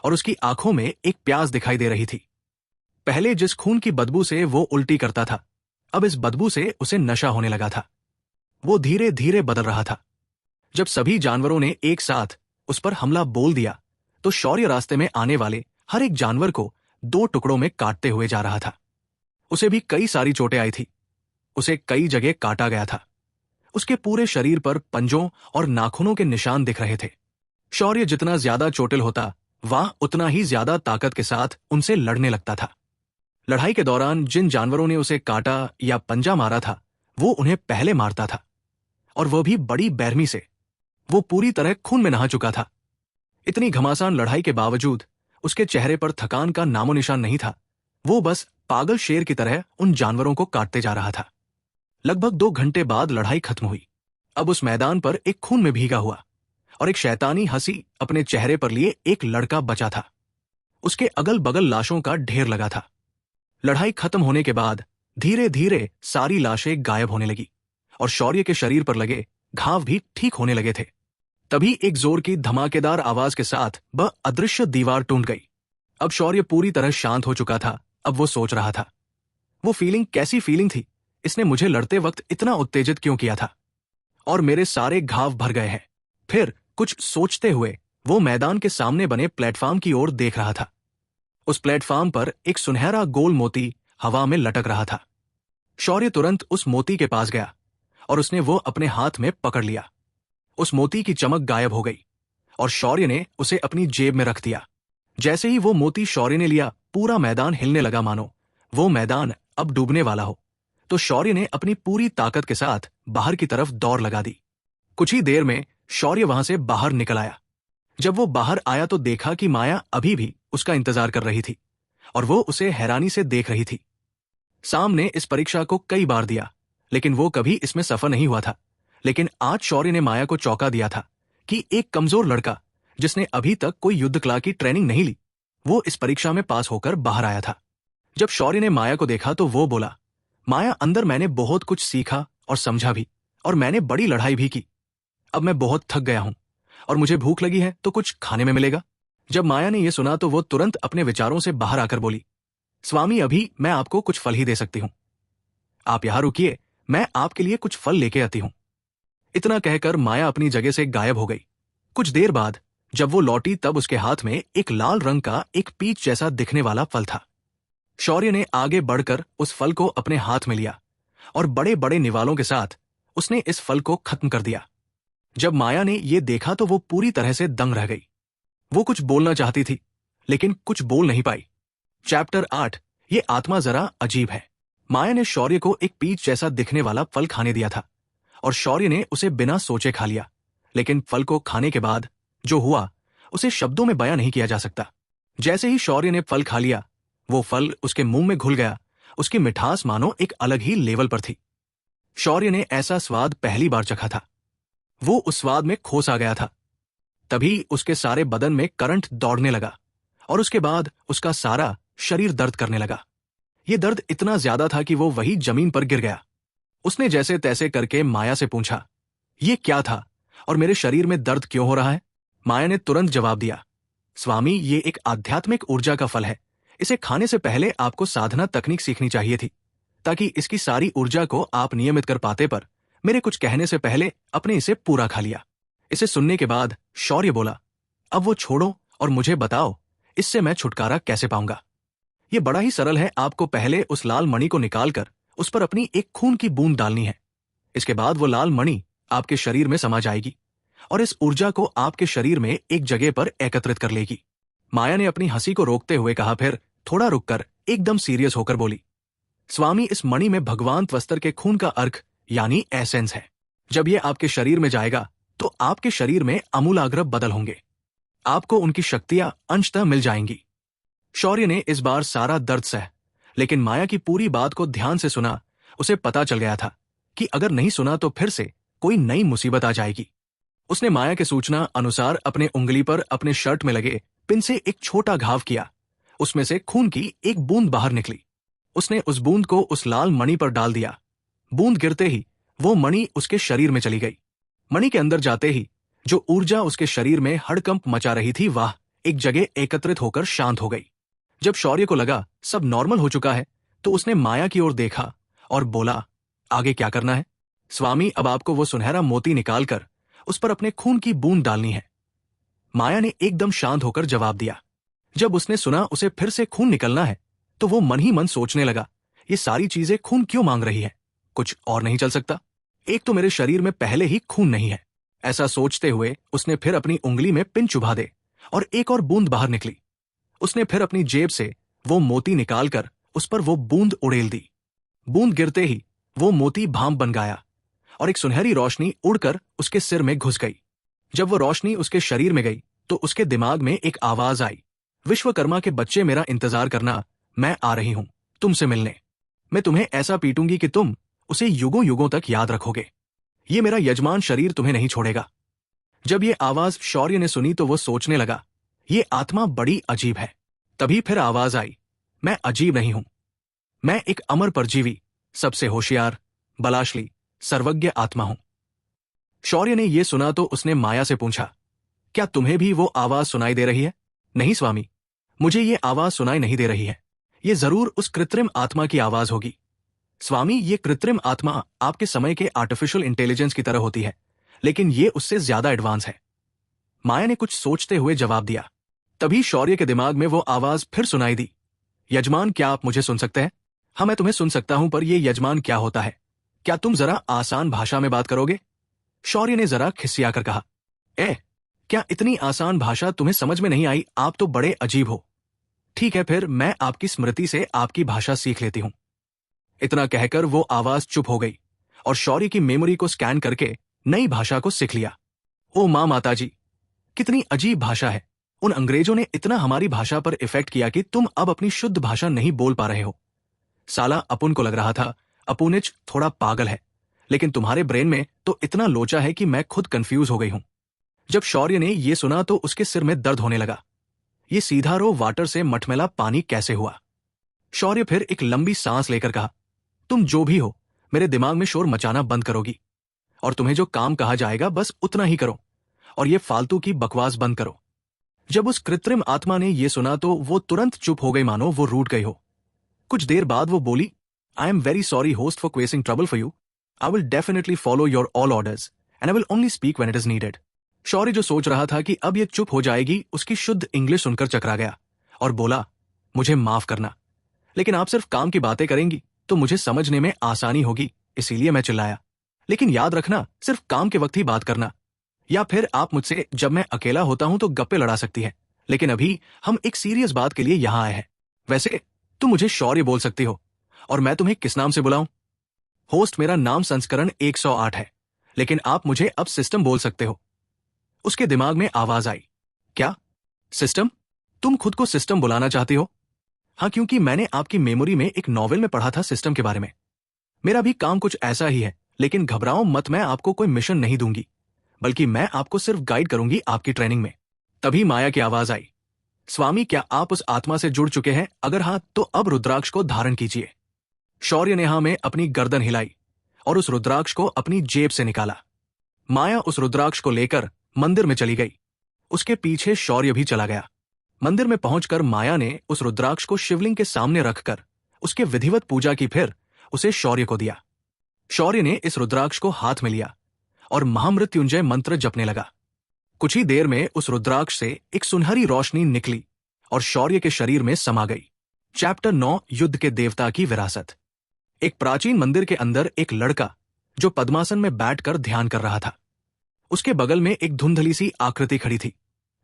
और उसकी आंखों में एक प्यास दिखाई दे रही थी। पहले जिस खून की बदबू से वो उल्टी करता था, अब इस बदबू से उसे नशा होने लगा था। वो धीरे धीरे बदल रहा था। जब सभी जानवरों ने एक साथ उस पर हमला बोल दिया तो शौर्य रास्ते में आने वाले हर एक जानवर को 2 टुकड़ों में काटते हुए जा रहा था। उसे भी कई सारी चोटें आई थी। उसे कई जगह काटा गया था। उसके पूरे शरीर पर पंजों और नाखूनों के निशान दिख रहे थे। शौर्य जितना ज्यादा चोटिल होता, वह उतना ही ज्यादा ताकत के साथ उनसे लड़ने लगता था। लड़ाई के दौरान जिन जानवरों ने उसे काटा या पंजा मारा था, वो उन्हें पहले मारता था, और वह भी बड़ी बेरहमी से। वो पूरी तरह खून में नहा चुका था। इतनी घमासान लड़ाई के बावजूद उसके चेहरे पर थकान का नामो निशान नहीं था। वो बस पागल शेर की तरह उन जानवरों को काटते जा रहा था। लगभग 2 घंटे बाद लड़ाई खत्म हुई। अब उस मैदान पर एक खून में भीगा हुआ और एक शैतानी हंसी अपने चेहरे पर लिए एक लड़का बचा था। उसके अगल बगल लाशों का ढेर लगा था। लड़ाई खत्म होने के बाद धीरे धीरे सारी लाशें गायब होने लगी और शौर्य के शरीर पर लगे घाव भी ठीक होने लगे थे। तभी एक जोर की धमाकेदार आवाज के साथ वह अदृश्य दीवार टूट गई। अब शौर्य पूरी तरह शांत हो चुका था। अब वो सोच रहा था, वो फीलिंग कैसी फीलिंग थी? इसने मुझे लड़ते वक्त इतना उत्तेजित क्यों किया था? और मेरे सारे घाव भर गए हैं। फिर कुछ सोचते हुए वो मैदान के सामने बने प्लेटफॉर्म की ओर देख रहा था। उस प्लेटफॉर्म पर एक सुनहरा गोल मोती हवा में लटक रहा था। शौर्य तुरंत उस मोती के पास गया और उसने वो अपने हाथ में पकड़ लिया। उस मोती की चमक गायब हो गई और शौर्य ने उसे अपनी जेब में रख दिया। जैसे ही वो मोती शौर्य ने लिया, पूरा मैदान हिलने लगा, मानो वो मैदान अब डूबने वाला हो। तो शौर्य ने अपनी पूरी ताकत के साथ बाहर की तरफ दौड़ लगा दी। कुछ ही देर में शौर्य वहां से बाहर निकल आया। जब वो बाहर आया तो देखा कि माया अभी भी उसका इंतजार कर रही थी और वो उसे हैरानी से देख रही थी। साम ने इस परीक्षा को कई बार दिया, लेकिन वो कभी इसमें सफल नहीं हुआ था। लेकिन आज शौर्य ने माया को चौंका दिया था कि एक कमजोर लड़का जिसने अभी तक कोई युद्ध कला की ट्रेनिंग नहीं ली, वो इस परीक्षा में पास होकर बाहर आया था। जब शौर्य ने माया को देखा तो वो बोला, माया, अंदर मैंने बहुत कुछ सीखा और समझा भी, और मैंने बड़ी लड़ाई भी की। अब मैं बहुत थक गया हूं और मुझे भूख लगी है, तो कुछ खाने में मिलेगा? जब माया ने यह सुना तो वो तुरंत अपने विचारों से बाहर आकर बोली, स्वामी, अभी मैं आपको कुछ फल ही दे सकती हूं। आप यहां रुकिए, मैं आपके लिए कुछ फल लेके आती हूं। इतना कहकर माया अपनी जगह से गायब हो गई। कुछ देर बाद जब वो लौटी तब उसके हाथ में एक लाल रंग का एक पीच जैसा दिखने वाला फल था। शौर्य ने आगे बढ़कर उस फल को अपने हाथ में लिया और बड़े बड़े निवालों के साथ उसने इस फल को खत्म कर दिया। जब माया ने ये देखा तो वो पूरी तरह से दंग रह गई। वो कुछ बोलना चाहती थी लेकिन कुछ बोल नहीं पाई। चैप्टर 8, ये आत्मा जरा अजीब है। माया ने शौर्य को एक पीच जैसा दिखने वाला फल खाने दिया था और शौर्य ने उसे बिना सोचे खा लिया, लेकिन फल को खाने के बाद जो हुआ उसे शब्दों में बयां नहीं किया जा सकता। जैसे ही शौर्य ने फल खा लिया, वो फल उसके मुंह में घुल गया। उसकी मिठास मानो एक अलग ही लेवल पर थी। शौर्य ने ऐसा स्वाद पहली बार चखा था। वो उस स्वाद में खोस आ गया था। तभी उसके सारे बदन में करंट दौड़ने लगा और उसके बाद उसका सारा शरीर दर्द करने लगा। ये दर्द इतना ज्यादा था कि वो वही जमीन पर गिर गया। उसने जैसे तैसे करके माया से पूछा, ये क्या था और मेरे शरीर में दर्द क्यों हो रहा है? माया ने तुरंत जवाब दिया, स्वामी, ये एक आध्यात्मिक ऊर्जा का फल है। इसे खाने से पहले आपको साधना तकनीक सीखनी चाहिए थी, ताकि इसकी सारी ऊर्जा को आप नियमित कर पाते, पर मेरे कुछ कहने से पहले आपने इसे पूरा खा लिया। इसे सुनने के बाद शौर्य बोला, अब वो छोड़ो और मुझे बताओ, इससे मैं छुटकारा कैसे पाऊंगा? ये बड़ा ही सरल है। आपको पहले उस लाल मणि को निकालकर उस पर अपनी एक खून की बूंद डालनी है। इसके बाद वो लाल मणि आपके शरीर में समा जाएगी और इस ऊर्जा को आपके शरीर में एक जगह पर एकत्रित कर लेगी। माया ने अपनी हंसी को रोकते हुए कहा, फिर थोड़ा रुककर एकदम सीरियस होकर बोली, स्वामी, इस मणि में भगवान त्वस्तर के खून का अर्क यानी एसेंस है। जब ये आपके शरीर में जाएगा तो आपके शरीर में आमूलाग्र बदल होंगे। आपको उनकी शक्तियां अंशतः मिल जाएंगी। शौर्य ने इस बार सारा दर्द सह, लेकिन माया की पूरी बात को ध्यान से सुना। उसे पता चल गया था कि अगर नहीं सुना तो फिर से कोई नई मुसीबत आ जाएगी। उसने माया के सूचना अनुसार अपने उंगली पर अपने शर्ट में लगे पिन से एक छोटा घाव किया। उसमें से खून की एक बूंद बाहर निकली। उसने उस बूंद को उस लाल मणि पर डाल दिया। बूंद गिरते ही वो मणि उसके शरीर में चली गई। मणि के अंदर जाते ही जो ऊर्जा उसके शरीर में हड़कंप मचा रही थी, वह एक जगह एकत्रित होकर शांत हो गई। जब शौर्य को लगा सब नॉर्मल हो चुका है, तो उसने माया की ओर देखा और बोला, आगे क्या करना है? स्वामी, अब आपको वो सुनहरा मोती निकालकर उस पर अपने खून की बूंद डालनी है। माया ने एकदम शांत होकर जवाब दिया। जब उसने सुना उसे फिर से खून निकलना है, तो वो मन ही मन सोचने लगा, ये सारी चीजें खून क्यों मांग रही है? कुछ और नहीं चल सकता। एक तो मेरे शरीर में पहले ही खून नहीं है। ऐसा सोचते हुए उसने फिर अपनी उंगली में पिन चुभा दे और एक और बूंद बाहर निकली। उसने फिर अपनी जेब से वो मोती निकालकर उस पर वो बूंद उड़ेल दी। बूंद गिरते ही वो मोती भांप बन गया और एक सुनहरी रोशनी उड़कर उसके सिर में घुस गई। जब वो रोशनी उसके शरीर में गई तो उसके दिमाग में एक आवाज आई, विश्वकर्मा के बच्चे, मेरा इंतजार करना, मैं आ रही हूं तुमसे मिलने। मैं तुम्हें ऐसा पीटूंगी कि तुम उसे युगों युगों तक याद रखोगे। ये मेरा यजमान शरीर तुम्हें नहीं छोड़ेगा। जब ये आवाज शौर्य ने सुनी तो वो सोचने लगा, ये आत्मा बड़ी अजीब है। तभी फिर आवाज आई, मैं अजीब नहीं हूं, मैं एक अमर परजीवी, सबसे होशियार, बलाशली, सर्वज्ञ आत्मा हूं। शौर्य ने यह सुना तो उसने माया से पूछा, क्या तुम्हें भी वो आवाज सुनाई दे रही है? नहीं स्वामी, मुझे ये आवाज सुनाई नहीं दे रही है। ये जरूर उस कृत्रिम आत्मा की आवाज होगी। स्वामी, ये कृत्रिम आत्मा आपके समय के आर्टिफिशियल इंटेलिजेंस की तरह होती है, लेकिन ये उससे ज्यादा एडवांस है। माया ने कुछ सोचते हुए जवाब दिया। तभी शौर्य के दिमाग में वो आवाज फिर सुनाई दी, यजमान, क्या आप मुझे सुन सकते हैं? हाँ, मैं तुम्हें सुन सकता हूं, पर ये यजमान क्या होता है? क्या तुम जरा आसान भाषा में बात करोगे? शौर्य ने जरा खिसियाकर कहा, क्या इतनी आसान भाषा तुम्हें समझ में नहीं आई? आप तो बड़े अजीब हो। ठीक है, फिर मैं आपकी स्मृति से आपकी भाषा सीख लेती हूं। इतना कहकर वो आवाज चुप हो गई और शौर्य की मेमोरी को स्कैन करके नई भाषा को सीख लिया। ओ मां, माताजी, कितनी अजीब भाषा है। उन अंग्रेजों ने इतना हमारी भाषा पर इफेक्ट किया कि तुम अब अपनी शुद्ध भाषा नहीं बोल पा रहे हो। साला अपुन को लग रहा था अपुनिच थोड़ा पागल है, लेकिन तुम्हारे ब्रेन में तो इतना लोचा है कि मैं खुद कंफ्यूज हो गई हूं। जब शौर्य ने यह सुना तो उसके सिर में दर्द होने लगा। ये सीधा रो वाटर से मटमैला पानी कैसे हुआ? शौर्य फिर एक लंबी सांस लेकर कहा, तुम जो भी हो, मेरे दिमाग में शोर मचाना बंद करोगी, और तुम्हें जो काम कहा जाएगा बस उतना ही करो, और ये फालतू की बकवास बंद करो। जब उस कृत्रिम आत्मा ने यह सुना तो वो तुरंत चुप हो गई, मानो वो रूठ गई हो। कुछ देर बाद वो बोली, I am very sorry host for creating trouble for you. I will definitely follow your all orders and I will only speak when it is needed. Shaurya जो सोच रहा था कि अब ये चुप हो जाएगी, उसकी शुद्ध इंग्लिश सुनकर चकरा गया और बोला, मुझे माफ करना, लेकिन आप सिर्फ काम की बातें करेंगी तो मुझे समझने में आसानी होगी, इसीलिए मैं चिल्लाया। लेकिन याद रखना, सिर्फ काम के वक्त ही बात करना, या फिर आप मुझसे जब मैं अकेला होता हूं तो गप्पे लड़ा सकती है, लेकिन अभी हम एक सीरियस बात के लिए यहां आए हैं। वैसे तुम मुझे शौर्य बोल सकती हो, और मैं तुम्हें किस नाम से बुलाऊं? होस्ट, मेरा नाम संस्करण 108 है, लेकिन आप मुझे अब सिस्टम बोल सकते हो। उसके दिमाग में आवाज आई, क्या सिस्टम? तुम खुद को सिस्टम बुलाना चाहती हो? हाँ, क्योंकि मैंने आपकी मेमोरी में एक नॉवेल में पढ़ा था सिस्टम के बारे में। मेरा भी काम कुछ ऐसा ही है, लेकिन घबराओ मत, मैं आपको कोई मिशन नहीं दूंगी, बल्कि मैं आपको सिर्फ गाइड करूंगी आपकी ट्रेनिंग में। तभी माया की आवाज आई, स्वामी, क्या आप उस आत्मा से जुड़ चुके हैं? अगर हाँ तो अब रुद्राक्ष को धारण कीजिए। शौर्य ने हाँ में अपनी गर्दन हिलाई और उस रुद्राक्ष को अपनी जेब से निकाला। माया उस रुद्राक्ष को लेकर मंदिर में चली गई। उसके पीछे शौर्य भी चला गया। मंदिर में पहुंचकर माया ने उस रुद्राक्ष को शिवलिंग के सामने रखकर उसके विधिवत पूजा की, फिर उसे शौर्य को दिया। शौर्य ने इस रुद्राक्ष को हाथ में लिया और महामृत्युंजय मंत्र जपने लगा। कुछ ही देर में उस रुद्राक्ष से एक सुनहरी रोशनी निकली और शौर्य के शरीर में समा गई। चैप्टर 9, युद्ध के देवता की विरासत। एक प्राचीन मंदिर के अंदर एक लड़का जो पद्मासन में बैठकर ध्यान कर रहा था। उसके बगल में एक धुंधली सी आकृति खड़ी थी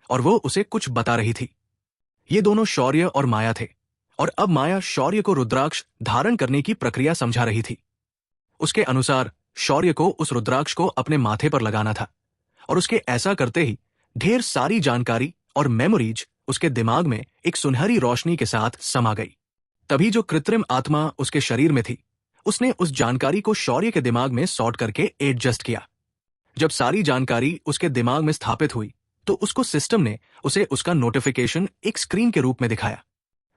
और वो उसे कुछ बता रही थी। ये दोनों शौर्य और माया थे, और अब माया शौर्य को रुद्राक्ष धारण करने की प्रक्रिया समझा रही थी। उसके अनुसार शौर्य को उस रुद्राक्ष को अपने माथे पर लगाना था, और उसके ऐसा करते ही ढेर सारी जानकारी और मेमोरीज उसके दिमाग में एक सुनहरी रोशनी के साथ समा गई। तभी जो कृत्रिम आत्मा उसके शरीर में थी, उसने उस जानकारी को शौर्य के दिमाग में सॉर्ट करके एडजस्ट किया। जब सारी जानकारी उसके दिमाग में स्थापित हुई तो उसको सिस्टम ने उसे उसका नोटिफिकेशन एक स्क्रीन के रूप में दिखाया।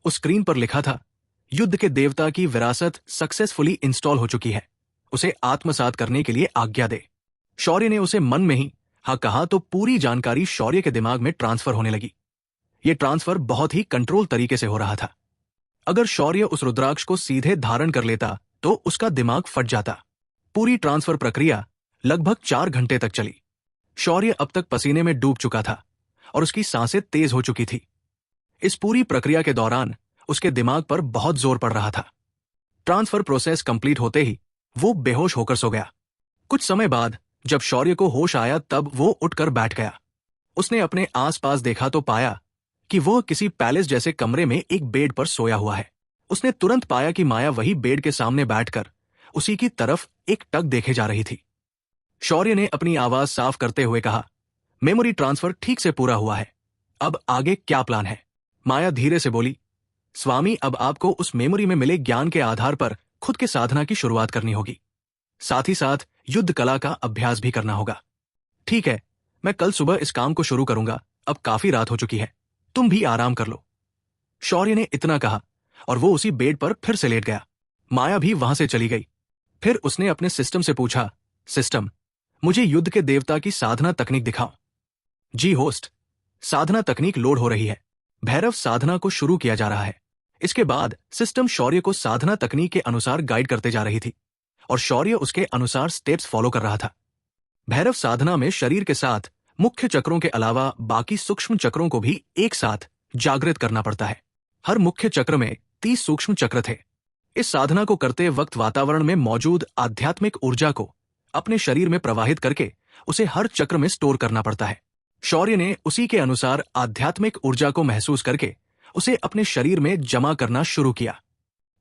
उस स्क्रीन पर लिखा था, युद्ध के देवता की विरासत सक्सेसफुली इंस्टॉल हो चुकी है, उसे आत्मसात करने के लिए आज्ञा दे। शौर्य ने उसे मन में ही हाँ कहा तो पूरी जानकारी शौर्य के दिमाग में ट्रांसफर होने लगी। यह ट्रांसफर बहुत ही कंट्रोल तरीके से हो रहा था। अगर शौर्य उस रुद्राक्ष को सीधे धारण कर लेता तो उसका दिमाग फट जाता। पूरी ट्रांसफर प्रक्रिया लगभग 4 घंटे तक चली। शौर्य अब तक पसीने में डूब चुका था और उसकी सांसें तेज हो चुकी थी। इस पूरी प्रक्रिया के दौरान उसके दिमाग पर बहुत जोर पड़ रहा था। ट्रांसफर प्रोसेस कंप्लीट होते ही वो बेहोश होकर सो गया। कुछ समय बाद जब शौर्य को होश आया तब वो उठकर बैठ गया। उसने अपने आसपास देखा तो पाया कि वह किसी पैलेस जैसे कमरे में एक बेड पर सोया हुआ है। उसने तुरंत पाया कि माया वही बेड के सामने बैठकर उसी की तरफ एक टक देखे जा रही थी। शौर्य ने अपनी आवाज साफ करते हुए कहा, मेमोरी ट्रांसफर ठीक से पूरा हुआ है, अब आगे क्या प्लान है? माया धीरे से बोली, स्वामी, अब आपको उस मेमोरी में मिले ज्ञान के आधार पर खुद के साधना की शुरुआत करनी होगी। साथ ही साथ युद्ध कला का अभ्यास भी करना होगा। ठीक है, मैं कल सुबह इस काम को शुरू करूंगा, अब काफी रात हो चुकी है, तुम भी आराम कर लो। शौर्य ने इतना कहा और वो उसी बेड पर फिर से लेट गया। माया भी वहां से चली गई। फिर उसने अपने सिस्टम से पूछा, सिस्टम, मुझे युद्ध के देवता की साधना तकनीक दिखाओ। जी होस्ट, साधना तकनीक लोड हो रही है। भैरव साधना को शुरू किया जा रहा है। इसके बाद सिस्टम शौर्य को साधना तकनीक के अनुसार गाइड करते जा रही थी और शौर्य उसके अनुसार स्टेप्स फॉलो कर रहा था। भैरव साधना में शरीर के साथ मुख्य चक्रों के अलावा बाकी सूक्ष्म चक्रों को भी एक साथ जागृत करना पड़ता है। हर मुख्य चक्र में 30 सूक्ष्म चक्र थे। इस साधना को करते वक्त वातावरण में मौजूद आध्यात्मिक ऊर्जा को अपने शरीर में प्रवाहित करके उसे हर चक्र में स्टोर करना पड़ता है। शौर्य ने उसी के अनुसार आध्यात्मिक ऊर्जा को महसूस करके उसे अपने शरीर में जमा करना शुरू किया।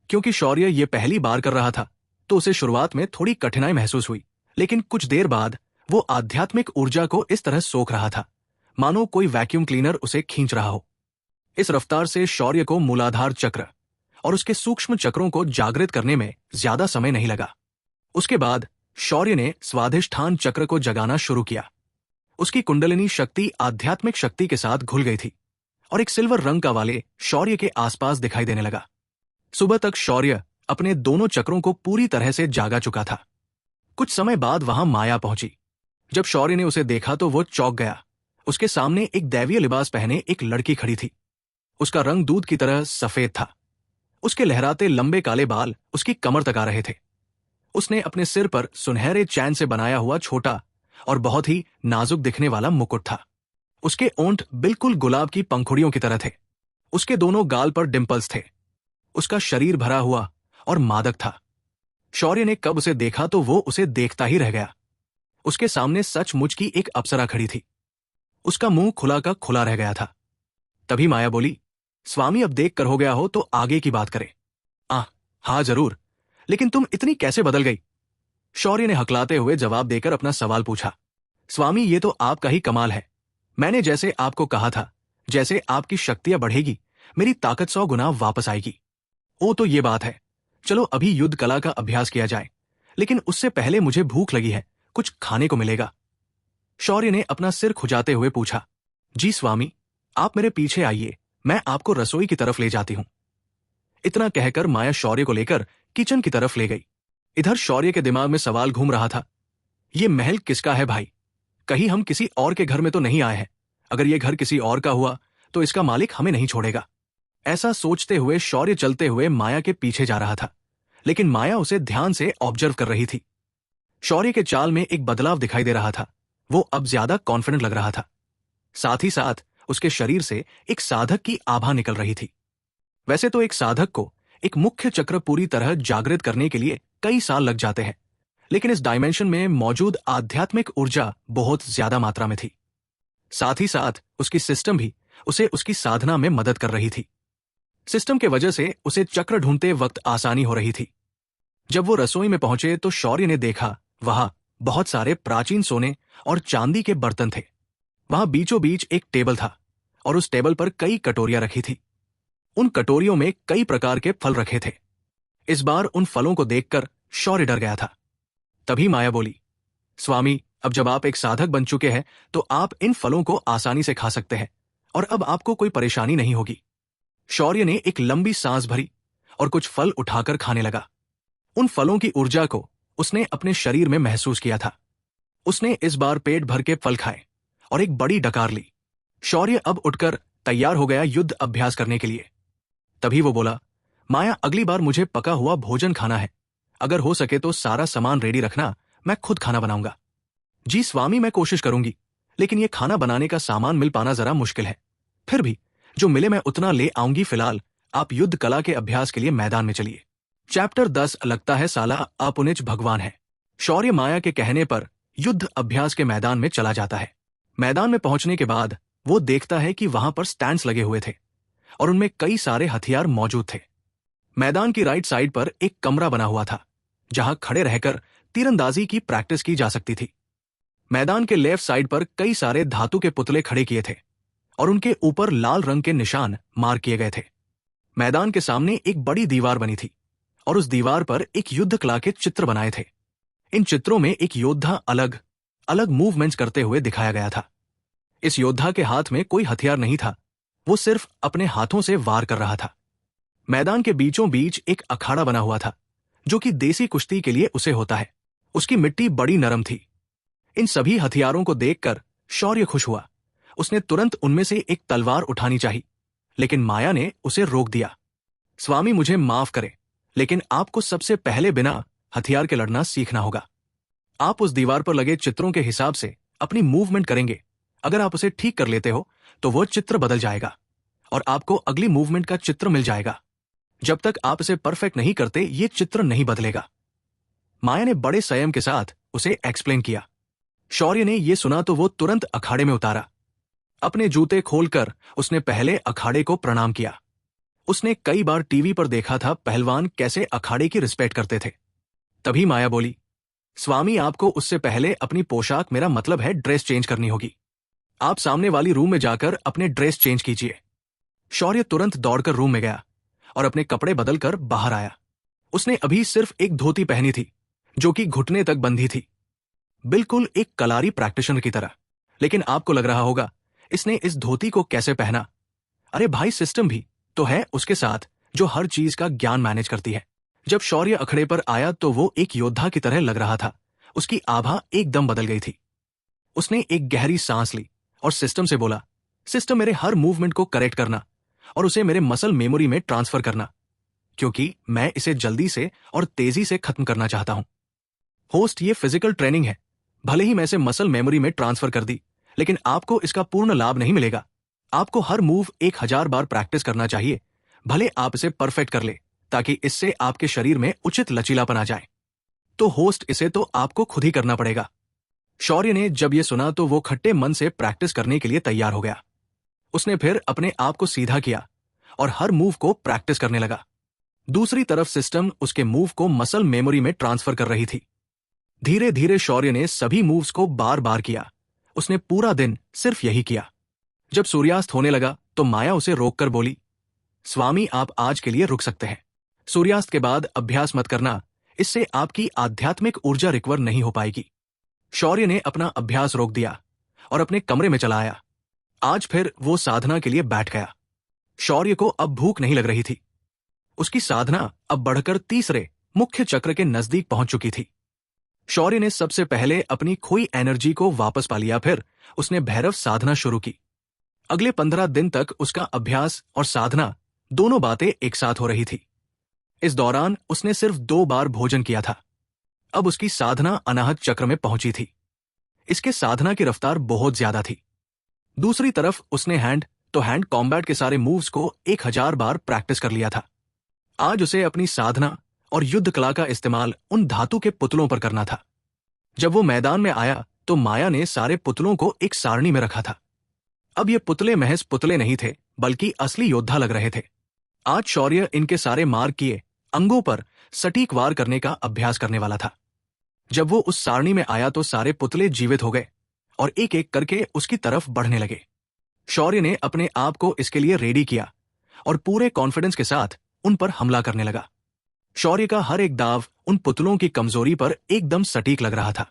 क्योंकि शौर्य ये पहली बार कर रहा था तो उसे शुरुआत में थोड़ी कठिनाई महसूस हुई, लेकिन कुछ देर बाद वो आध्यात्मिक ऊर्जा को इस तरह सोख रहा था मानो कोई वैक्यूम क्लीनर उसे खींच रहा हो। इस रफ्तार से शौर्य को मूलाधार चक्र और उसके सूक्ष्म चक्रों को जागृत करने में ज्यादा समय नहीं लगा। उसके बाद शौर्य ने स्वाधिष्ठान चक्र को जगाना शुरू किया। उसकी कुंडलिनी शक्ति आध्यात्मिक शक्ति के साथ घुल गई थी और एक सिल्वर रंग का वाले शौर्य के आसपास दिखाई देने लगा। सुबह तक शौर्य अपने दोनों चक्रों को पूरी तरह से जागा चुका था। कुछ समय बाद वहां माया पहुंची। जब शौर्य ने उसे देखा तो वो चौंक गया। उसके सामने एक दैवीय लिबास पहने एक लड़की खड़ी थी। उसका रंग दूध की तरह सफेद था। उसके लहराते लंबे काले बाल उसकी कमर तक आ रहे थे। उसने अपने सिर पर सुनहरे चैन से बनाया हुआ छोटा और बहुत ही नाजुक दिखने वाला मुकुट था। उसके ओंठ बिल्कुल गुलाब की पंखुड़ियों की तरह थे। उसके दोनों गाल पर डिंपल्स थे। उसका शरीर भरा हुआ और मादक था। शौर्य ने कब उसे देखा तो वो उसे देखता ही रह गया। उसके सामने सचमुच की एक अप्सरा खड़ी थी। उसका मुंह खुला का खुला रह गया था। तभी माया बोली, स्वामी अब देख कर हो गया हो तो आगे की बात करें। हाँ जरूर, लेकिन तुम इतनी कैसे बदल गई? शौर्य ने हकलाते हुए जवाब देकर अपना सवाल पूछा। स्वामी ये तो आपका ही कमाल है। मैंने जैसे आपको कहा था, जैसे आपकी शक्तियां बढ़ेगी मेरी ताकत 100 गुना वापस आएगी। ओ तो ये बात है। चलो अभी युद्ध कला का अभ्यास किया जाए, लेकिन उससे पहले मुझे भूख लगी है, कुछ खाने को मिलेगा? शौर्य ने अपना सिर खुजाते हुए पूछा। जी स्वामी, आप मेरे पीछे आइए, मैं आपको रसोई की तरफ ले जाती हूं। इतना कहकर माया शौर्य को लेकर किचन की तरफ ले गई। इधर शौर्य के दिमाग में सवाल घूम रहा था, ये महल किसका है भाई? कहीं हम किसी और के घर में तो नहीं आए हैं? अगर ये घर किसी और का हुआ तो इसका मालिक हमें नहीं छोड़ेगा। ऐसा सोचते हुए शौर्य चलते हुए माया के पीछे जा रहा था, लेकिन माया उसे ध्यान से ऑब्जर्व कर रही थी। शौर्य के चाल में एक बदलाव दिखाई दे रहा था। वो अब ज्यादा कॉन्फिडेंट लग रहा था। साथ ही साथ उसके शरीर से एक साधक की आभा निकल रही थी। वैसे तो एक साधक को एक मुख्य चक्र पूरी तरह जागृत करने के लिए कई साल लग जाते हैं, लेकिन इस डायमेंशन में मौजूद आध्यात्मिक ऊर्जा बहुत ज्यादा मात्रा में थी। साथ ही साथ उसकी सिस्टम भी उसे उसकी साधना में मदद कर रही थी। सिस्टम के वजह से उसे चक्र ढूंढते वक्त आसानी हो रही थी। जब वो रसोई में पहुंचे तो शौर्य ने देखा वहां बहुत सारे प्राचीन सोने और चांदी के बर्तन थे। वहां बीचों बीच एक टेबल था और उस टेबल पर कई कटोरियां रखी थी। उन कटोरियों में कई प्रकार के फल रखे थे। इस बार उन फलों को देखकर शौर्य डर गया था। तभी माया बोली, स्वामी अब जब आप एक साधक बन चुके हैं तो आप इन फलों को आसानी से खा सकते हैं और अब आपको कोई परेशानी नहीं होगी। शौर्य ने एक लंबी सांस भरी और कुछ फल उठाकर खाने लगा। उन फलों की ऊर्जा को उसने अपने शरीर में महसूस किया था। उसने इस बार पेट भर के फल खाए और एक बड़ी डकार ली। शौर्य अब उठकर तैयार हो गया युद्ध अभ्यास करने के लिए। तभी वो बोला, माया अगली बार मुझे पका हुआ भोजन खाना है। अगर हो सके तो सारा सामान रेडी रखना, मैं खुद खाना बनाऊंगा। जी स्वामी मैं कोशिश करूंगी, लेकिन ये खाना बनाने का सामान मिल पाना जरा मुश्किल है। फिर भी जो मिले मैं उतना ले आऊंगी। फिलहाल आप युद्ध कला के अभ्यास के लिए मैदान में चलिए। चैप्टर 10 लगता है साला अपुनिच भगवान है। शौर्य माया के कहने पर युद्ध अभ्यास के मैदान में चला जाता है। मैदान में पहुंचने के बाद वो देखता है कि वहां पर स्टैंड्स लगे हुए थे और उनमें कई सारे हथियार मौजूद थे। मैदान की राइट साइड पर एक कमरा बना हुआ था जहां खड़े रहकर तीरंदाजी की प्रैक्टिस की जा सकती थी। मैदान के लेफ्ट साइड पर कई सारे धातु के पुतले खड़े किए थे और उनके ऊपर लाल रंग के निशान मार्क किए गए थे। मैदान के सामने एक बड़ी दीवार बनी थी और उस दीवार पर एक युद्ध कला के चित्र बनाए थे। इन चित्रों में एक योद्धा अलग अलग मूवमेंट्स करते हुए दिखाया गया था। इस योद्धा के हाथ में कोई हथियार नहीं था, वो सिर्फ अपने हाथों से वार कर रहा था। मैदान के बीचों बीच एक अखाड़ा बना हुआ था जो कि देसी कुश्ती के लिए उसे होता है। उसकी मिट्टी बड़ी नरम थी। इन सभी हथियारों को देखकर शौर्य खुश हुआ। उसने तुरंत उनमें से एक तलवार उठानी चाहिए, लेकिन माया ने उसे रोक दिया। स्वामी मुझे माफ करें, लेकिन आपको सबसे पहले बिना हथियार के लड़ना सीखना होगा। आप उस दीवार पर लगे चित्रों के हिसाब से अपनी मूवमेंट करेंगे। अगर आप उसे ठीक कर लेते हो तो वो चित्र बदल जाएगा और आपको अगली मूवमेंट का चित्र मिल जाएगा। जब तक आप इसे परफेक्ट नहीं करते ये चित्र नहीं बदलेगा। माया ने बड़े संयम के साथ उसे एक्सप्लेन किया। शौर्य ने यह सुना तो वो तुरंत अखाड़े में उतारा। अपने जूते खोलकर उसने पहले अखाड़े को प्रणाम किया। उसने कई बार टीवी पर देखा था पहलवान कैसे अखाड़े की रिस्पेक्ट करते थे। तभी माया बोली, स्वामी आपको उससे पहले अपनी पोशाक, मेरा मतलब है ड्रेस चेंज करनी होगी। आप सामने वाली रूम में जाकर अपने ड्रेस चेंज कीजिए। शौर्य तुरंत दौड़कर रूम में गया और अपने कपड़े बदलकर बाहर आया। उसने अभी सिर्फ एक धोती पहनी थी जो कि घुटने तक बंधी थी, बिल्कुल एक कलारी प्रैक्टिशनर की तरह। लेकिन आपको लग रहा होगा इसने इस धोती को कैसे पहना? अरे भाई, सिस्टम भी तो है उसके साथ जो हर चीज का ज्ञान मैनेज करती है। जब शौर्य अखड़े पर आया तो वो एक योद्धा की तरह लग रहा था। उसकी आभा एकदम बदल गई थी। उसने एक गहरी सांस ली और सिस्टम से बोला, सिस्टम मेरे हर मूवमेंट को करेक्ट करना और उसे मेरे मसल मेमोरी में ट्रांसफर करना, क्योंकि मैं इसे जल्दी से और तेजी से खत्म करना चाहता हूं। होस्ट, ये फिजिकल ट्रेनिंग है, भले ही मैं इसे मसल मेमोरी में ट्रांसफर कर दी, लेकिन आपको इसका पूर्ण लाभ नहीं मिलेगा। आपको हर मूव 1000 बार प्रैक्टिस करना चाहिए, भले आप इसे परफेक्ट कर ले, ताकि इससे आपके शरीर में उचित लचीलापन आ जाए। तो होस्ट, इसे तो आपको खुद ही करना पड़ेगा। शौर्य ने जब यह सुना तो वो खट्टे मन से प्रैक्टिस करने के लिए तैयार हो गया। उसने फिर अपने आप को सीधा किया और हर मूव को प्रैक्टिस करने लगा। दूसरी तरफ सिस्टम उसके मूव को मसल मेमोरी में ट्रांसफर कर रही थी। धीरे धीरे शौर्य ने सभी मूव्स को बार बार किया। उसने पूरा दिन सिर्फ यही किया। जब सूर्यास्त होने लगा तो माया उसे रोककर बोली, स्वामी, आप आज के लिए रुक सकते हैं। सूर्यास्त के बाद अभ्यास मत करना, इससे आपकी आध्यात्मिक ऊर्जा रिकवर नहीं हो पाएगी। शौर्य ने अपना अभ्यास रोक दिया और अपने कमरे में चला आया। आज फिर वो साधना के लिए बैठ गया। शौर्य को अब भूख नहीं लग रही थी। उसकी साधना अब बढ़कर तीसरे मुख्य चक्र के नजदीक पहुंच चुकी थी। शौर्य ने सबसे पहले अपनी खोई एनर्जी को वापस पा लिया, फिर उसने भैरव साधना शुरू की। अगले 15 दिन तक उसका अभ्यास और साधना दोनों बातें एक साथ हो रही थी। इस दौरान उसने सिर्फ 2 बार भोजन किया था। अब उसकी साधना अनाहत चक्र में पहुंची थी। इसके साधना की रफ्तार बहुत ज्यादा थी। दूसरी तरफ उसने हैंड टू हैंड कॉम्बैट के सारे मूव्स को 1000 बार प्रैक्टिस कर लिया था। आज उसे अपनी साधना और युद्ध कला का इस्तेमाल उन धातु के पुतलों पर करना था। जब वो मैदान में आया तो माया ने सारे पुतलों को एक सारणी में रखा था। अब ये पुतले महज पुतले नहीं थे, बल्कि असली योद्धा लग रहे थे। आज शौर्य इनके सारे मार्क किए अंगों पर सटीक वार करने का अभ्यास करने वाला था। जब वो उस सारणी में आया तो सारे पुतले जीवित हो गए और एक एक करके उसकी तरफ बढ़ने लगे। शौर्य ने अपने आप को इसके लिए रेडी किया और पूरे कॉन्फिडेंस के साथ उन पर हमला करने लगा। शौर्य का हर एक दाव उन पुतलों की कमजोरी पर एकदम सटीक लग रहा था।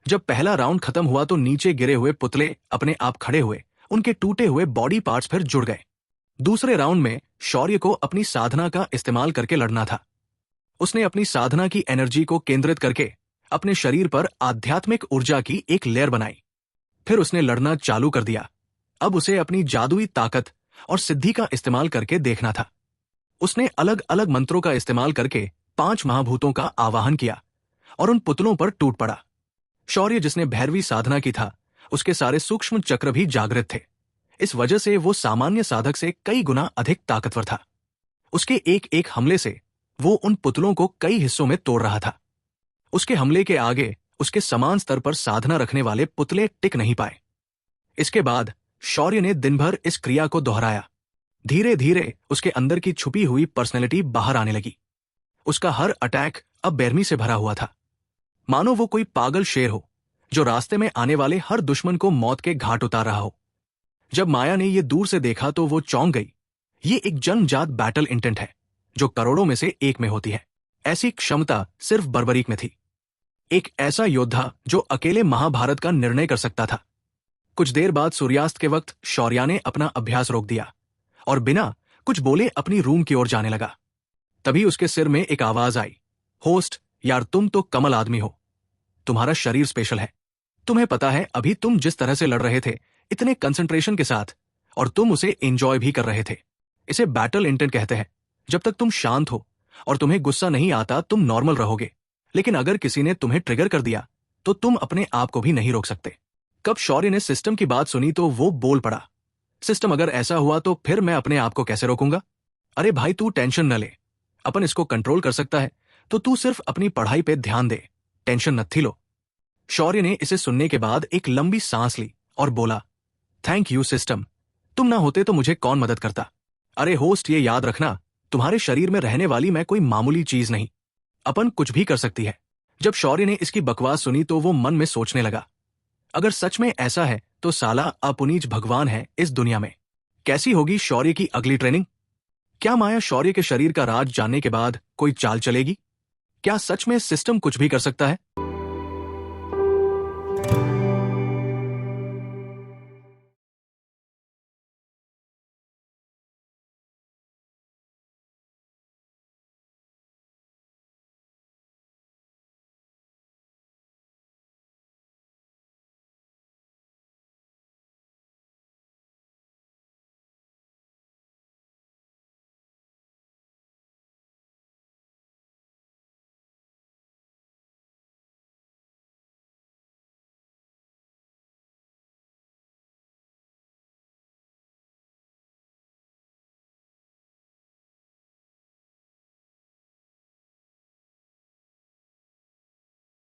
जब पहला राउंड खत्म हुआ तो नीचे गिरे हुए पुतले अपने आप खड़े हुए, उनके टूटे हुए बॉडी पार्ट्स फिर जुड़ गए। दूसरे राउंड में शौर्य को अपनी साधना का इस्तेमाल करके लड़ना था। उसने अपनी साधना की एनर्जी को केंद्रित करके अपने शरीर पर आध्यात्मिक ऊर्जा की एक लेयर बनाई। फिर उसने लड़ना चालू कर दिया। अब उसे अपनी जादुई ताकत और सिद्धि का इस्तेमाल करके देखना था। उसने अलग अलग मंत्रों का इस्तेमाल करके 5 महाभूतों का आवाहन किया और उन पुतलों पर टूट पड़ा। शौर्य जिसने भैरवी साधना की था, उसके सारे सूक्ष्म चक्र भी जागृत थे। इस वजह से वो सामान्य साधक से कई गुना अधिक ताकतवर था। उसके एक एक हमले से वो उन पुतलों को कई हिस्सों में तोड़ रहा था। उसके हमले के आगे उसके समान स्तर पर साधना रखने वाले पुतले टिक नहीं पाए। इसके बाद शौर्य ने दिन भर इस क्रिया को दोहराया। धीरे धीरे उसके अंदर की छुपी हुई पर्सनैलिटी बाहर आने लगी। उसका हर अटैक अब बेरहमी से भरा हुआ था, मानो वो कोई पागल शेर हो जो रास्ते में आने वाले हर दुश्मन को मौत के घाट उतार रहा हो। जब माया ने ये दूर से देखा तो वो चौंक गई। ये एक जन्मजात बैटल इंटेंट है जो करोड़ों में से एक में होती है। ऐसी क्षमता सिर्फ बर्बरीक में थी। एक ऐसा योद्धा जो अकेले महाभारत का निर्णय कर सकता था। कुछ देर बाद सूर्यास्त के वक्त शौर्या ने अपना अभ्यास रोक दिया और बिना कुछ बोले अपनी रूम की ओर जाने लगा। तभी उसके सिर में एक आवाज आई, होस्ट यार, तुम तो कमल आदमी हो। तुम्हारा शरीर स्पेशल है। तुम्हें पता है अभी तुम जिस तरह से लड़ रहे थे, इतने कंसंट्रेशन के साथ, और तुम उसे एंजॉय भी कर रहे थे। इसे बैटल इंटेंट कहते हैं। जब तक तुम शांत हो और तुम्हें गुस्सा नहीं आता तुम नॉर्मल रहोगे, लेकिन अगर किसी ने तुम्हें ट्रिगर कर दिया तो तुम अपने आप को भी नहीं रोक सकते। कब शौर्य ने सिस्टम की बात सुनी तो वो बोल पड़ा, सिस्टम अगर ऐसा हुआ तो फिर मैं अपने आप को कैसे रोकूंगा? अरे भाई, तू टेंशन न ले, अपन इसको कंट्रोल कर सकता है, तो तू सिर्फ अपनी पढ़ाई पे ध्यान दे, टेंशन नथी लो। शौर्य ने इसे सुनने के बाद एक लंबी सांस ली और बोला, थैंक यू सिस्टम, तुम ना होते तो मुझे कौन मदद करता। अरे होस्ट, ये याद रखना, तुम्हारे शरीर में रहने वाली मैं कोई मामूली चीज नहीं, अपन कुछ भी कर सकती है। जब शौर्य ने इसकी बकवास सुनी तो वो मन में सोचने लगा, अगर सच में ऐसा है तो साला अपुनीच भगवान है इस दुनिया में। कैसी होगी शौर्य की अगली ट्रेनिंग? क्या माया शौर्य के शरीर का राज जानने के बाद कोई चाल चलेगी? क्या सच में सिस्टम कुछ भी कर सकता है?